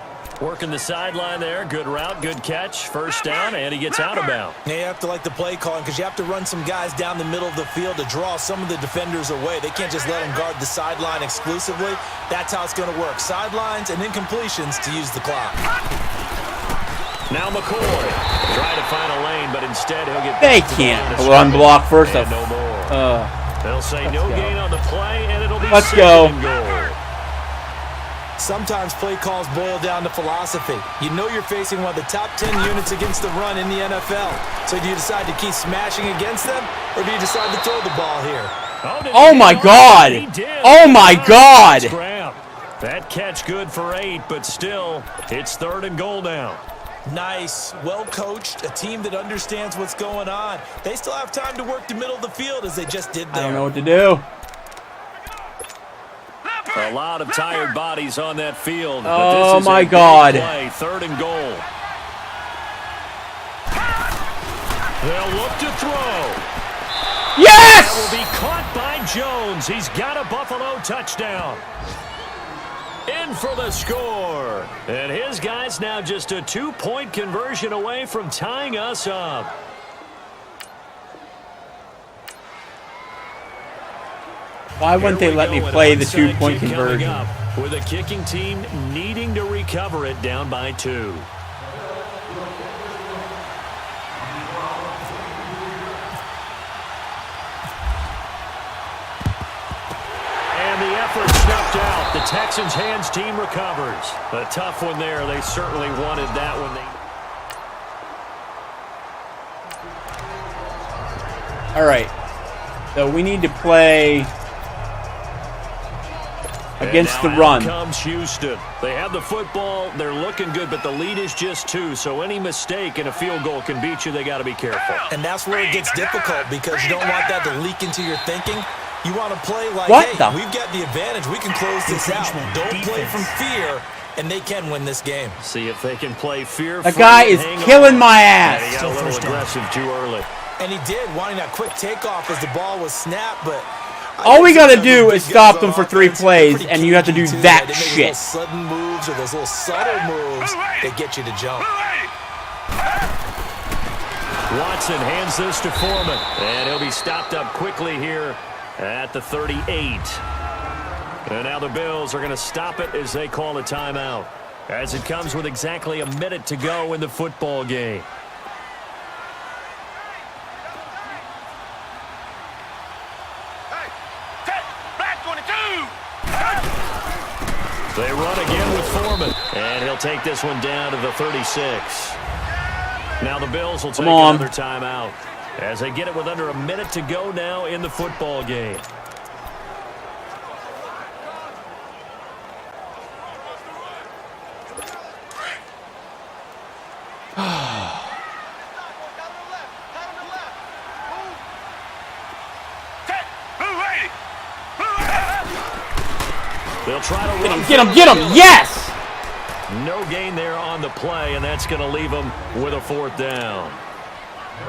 Working the sideline there. Good route, good catch. First down, and he gets out of bounds. Now you have to like the play calling because you have to run some guys down the middle of the field to draw some of the defenders away. They can't just let them guard the sideline exclusively. That's how it's going to work. Sidelines and incompletions to use the clock. Now McCoy trying to find a lane, but instead he'll get They back to the can't line of run scrimmage. block first And of no more. They'll say no gain on the play, and it'll be Let's second go. and goal. Sometimes play calls boil down to philosophy. You know you're facing one of the top 10 units against the run in the NFL. So do you decide to keep smashing against them, or do you decide to throw the ball here? Oh my God! Oh my God! That catch good for 8, but still, it's third and goal now. Nice, well coached, a team that understands what's going on. They still have time to work the middle of the field as they just did there. I don't know what to do. A lot of tired bodies on that field. Oh, but this is my a big God. Play, third and goal. They'll look to throw. Yes! That will be caught by Jones. He's got a Buffalo touchdown. In for the score. And his guy's now just a 2-point conversion away from tying us up. Why wouldn't they let me play the 2-point conversion? With a kicking team needing to recover it down by 2. And the effort snuffed out. The Texans' hands team recovers. A tough one there. They certainly wanted that one. All right. So we need to play against the run. Comes Houston. They have the football. They're looking good, but the lead is just 2. So any mistake in a field goal can beat you. They got to be careful. And that's where it gets difficult because you don't want that to leak into your thinking. You want to play like, hey, we've got the advantage. We can close this out. Don't play from fear, and they can win this game. See if they can play fear. The guy is killing my ass. He got a little aggressive too early. And he did, wanting that quick takeoff as the ball was snapped, but all we got to do is stop them for 3 plays, and you have to do that shit. Those sudden moves or those little subtle moves that get you to jump. Watson hands this to Foreman, and he'll be stopped up quickly here at the 38. And now the Bills are going to stop it as they call a timeout, as it comes with exactly a minute to go in the football game. They run again with Foreman, and he'll take this one down to the 36. Now the Bills will take another timeout as they get it with under a minute to go now in the football game. They'll try to run. Get him, yes! No gain there on the play, and that's going to leave them with a 4th down.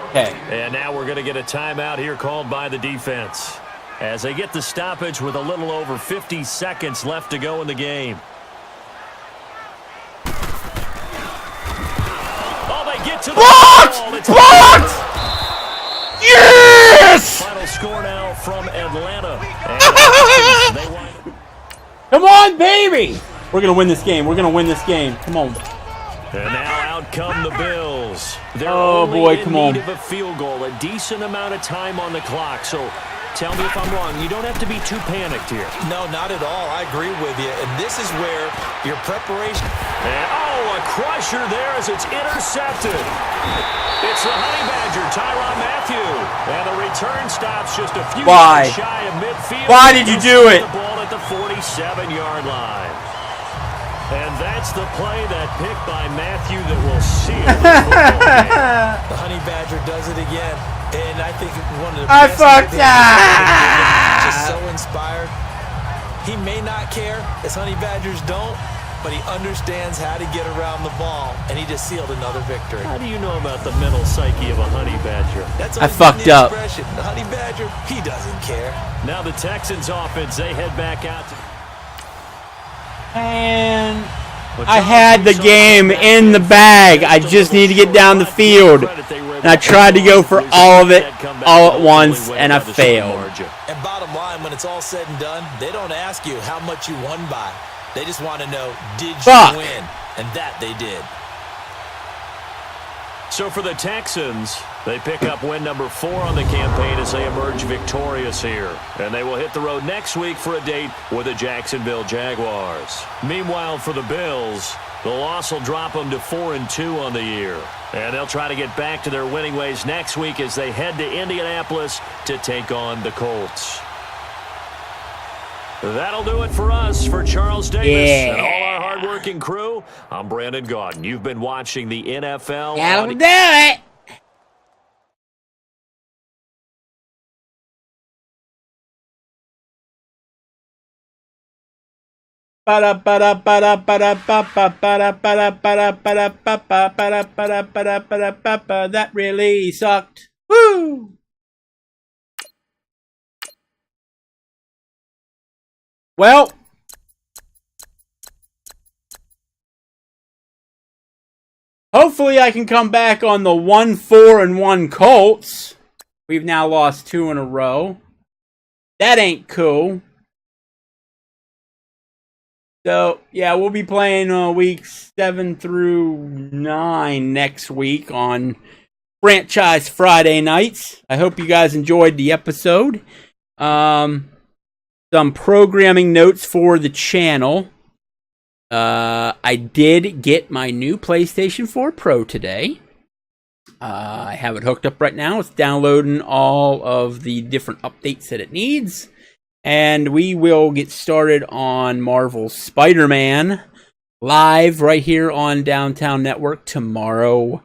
Okay. And now we're going to get a timeout here called by the defense as they get the stoppage with a little over 50 seconds left to go in the game. Oh, they get to the ball. It's blocked! Yes! Final score now from Atlanta. Come on, baby! We're going to win this game. We're going to win this game. Come on. And now out come the Bills. They're only in need of a field goal, a decent amount of time on the clock. So tell me if I'm wrong. You don't have to be too panicked here. No, not at all. I agree with you. And this is where your preparation. And, a crusher there as it's intercepted. It's the Honey Badger, Tyrann Mathieu. And the return stops just a few yards shy of midfield. Why did you do it? The ball at the 47-yard line. And that's the play, that pick by Mathieu, that will seal the football game. The Honey Badger does it again. And I think one of the I best fucked things up. just so inspired. He may not care, as Honey Badgers don't, but he understands how to get around the ball, and he just sealed another victory. How do you know about the mental psyche of a Honey Badger? That's I fucked up. The Honey Badger, he doesn't care. Now the Texans offense, they head back out to... And I had the game in the bag. I just need to get down the field. And I tried to go for all of it all at once, and I failed. And bottom line, when it's all said and done, they don't ask you how much you won by. They just want to know, did you win? And that they did. So for the Texans, they pick up win number 4 on the campaign as they emerge victorious here. And they will hit the road next week for a date with the Jacksonville Jaguars. Meanwhile, for the Bills, the loss will drop them to 4-2 on the year. And they'll try to get back to their winning ways next week as they head to Indianapolis to take on the Colts. That'll do it for us. For Charles Davis and all our hardworking crew, I'm Brandon Gaudin. You've been watching the NFL. That'll do it. That really sucked. Woo! Well, hopefully I can come back on the 1-4-1 Colts. We've now lost 2 in a row. That ain't cool. So, yeah, we'll be playing weeks 7 through 9 next week on Franchise Friday nights. I hope you guys enjoyed the episode. Some programming notes for the channel. I did get my new PlayStation 4 Pro today. I have it hooked up right now. It's downloading all of the different updates that it needs. And we will get started on Marvel's Spider-Man live right here on Downtown Network tomorrow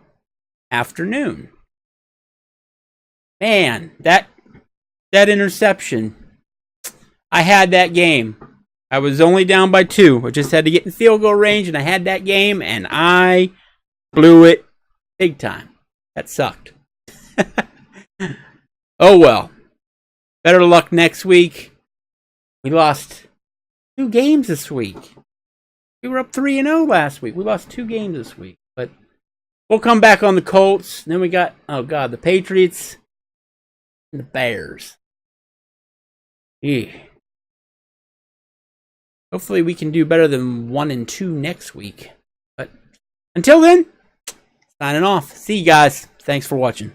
afternoon. Man, that interception. I had that game. I was only down by 2. I just had to get in field goal range, and I had that game, and I blew it big time. That sucked. Oh well. Better luck next week. We lost 2 games this week. We were up 3-0 last week. We lost 2 games this week. But we'll come back on the Colts. Then we got, the Patriots and the Bears. Yeah. Hopefully we can do better than 1-2 next week. But until then, signing off. See you guys. Thanks for watching.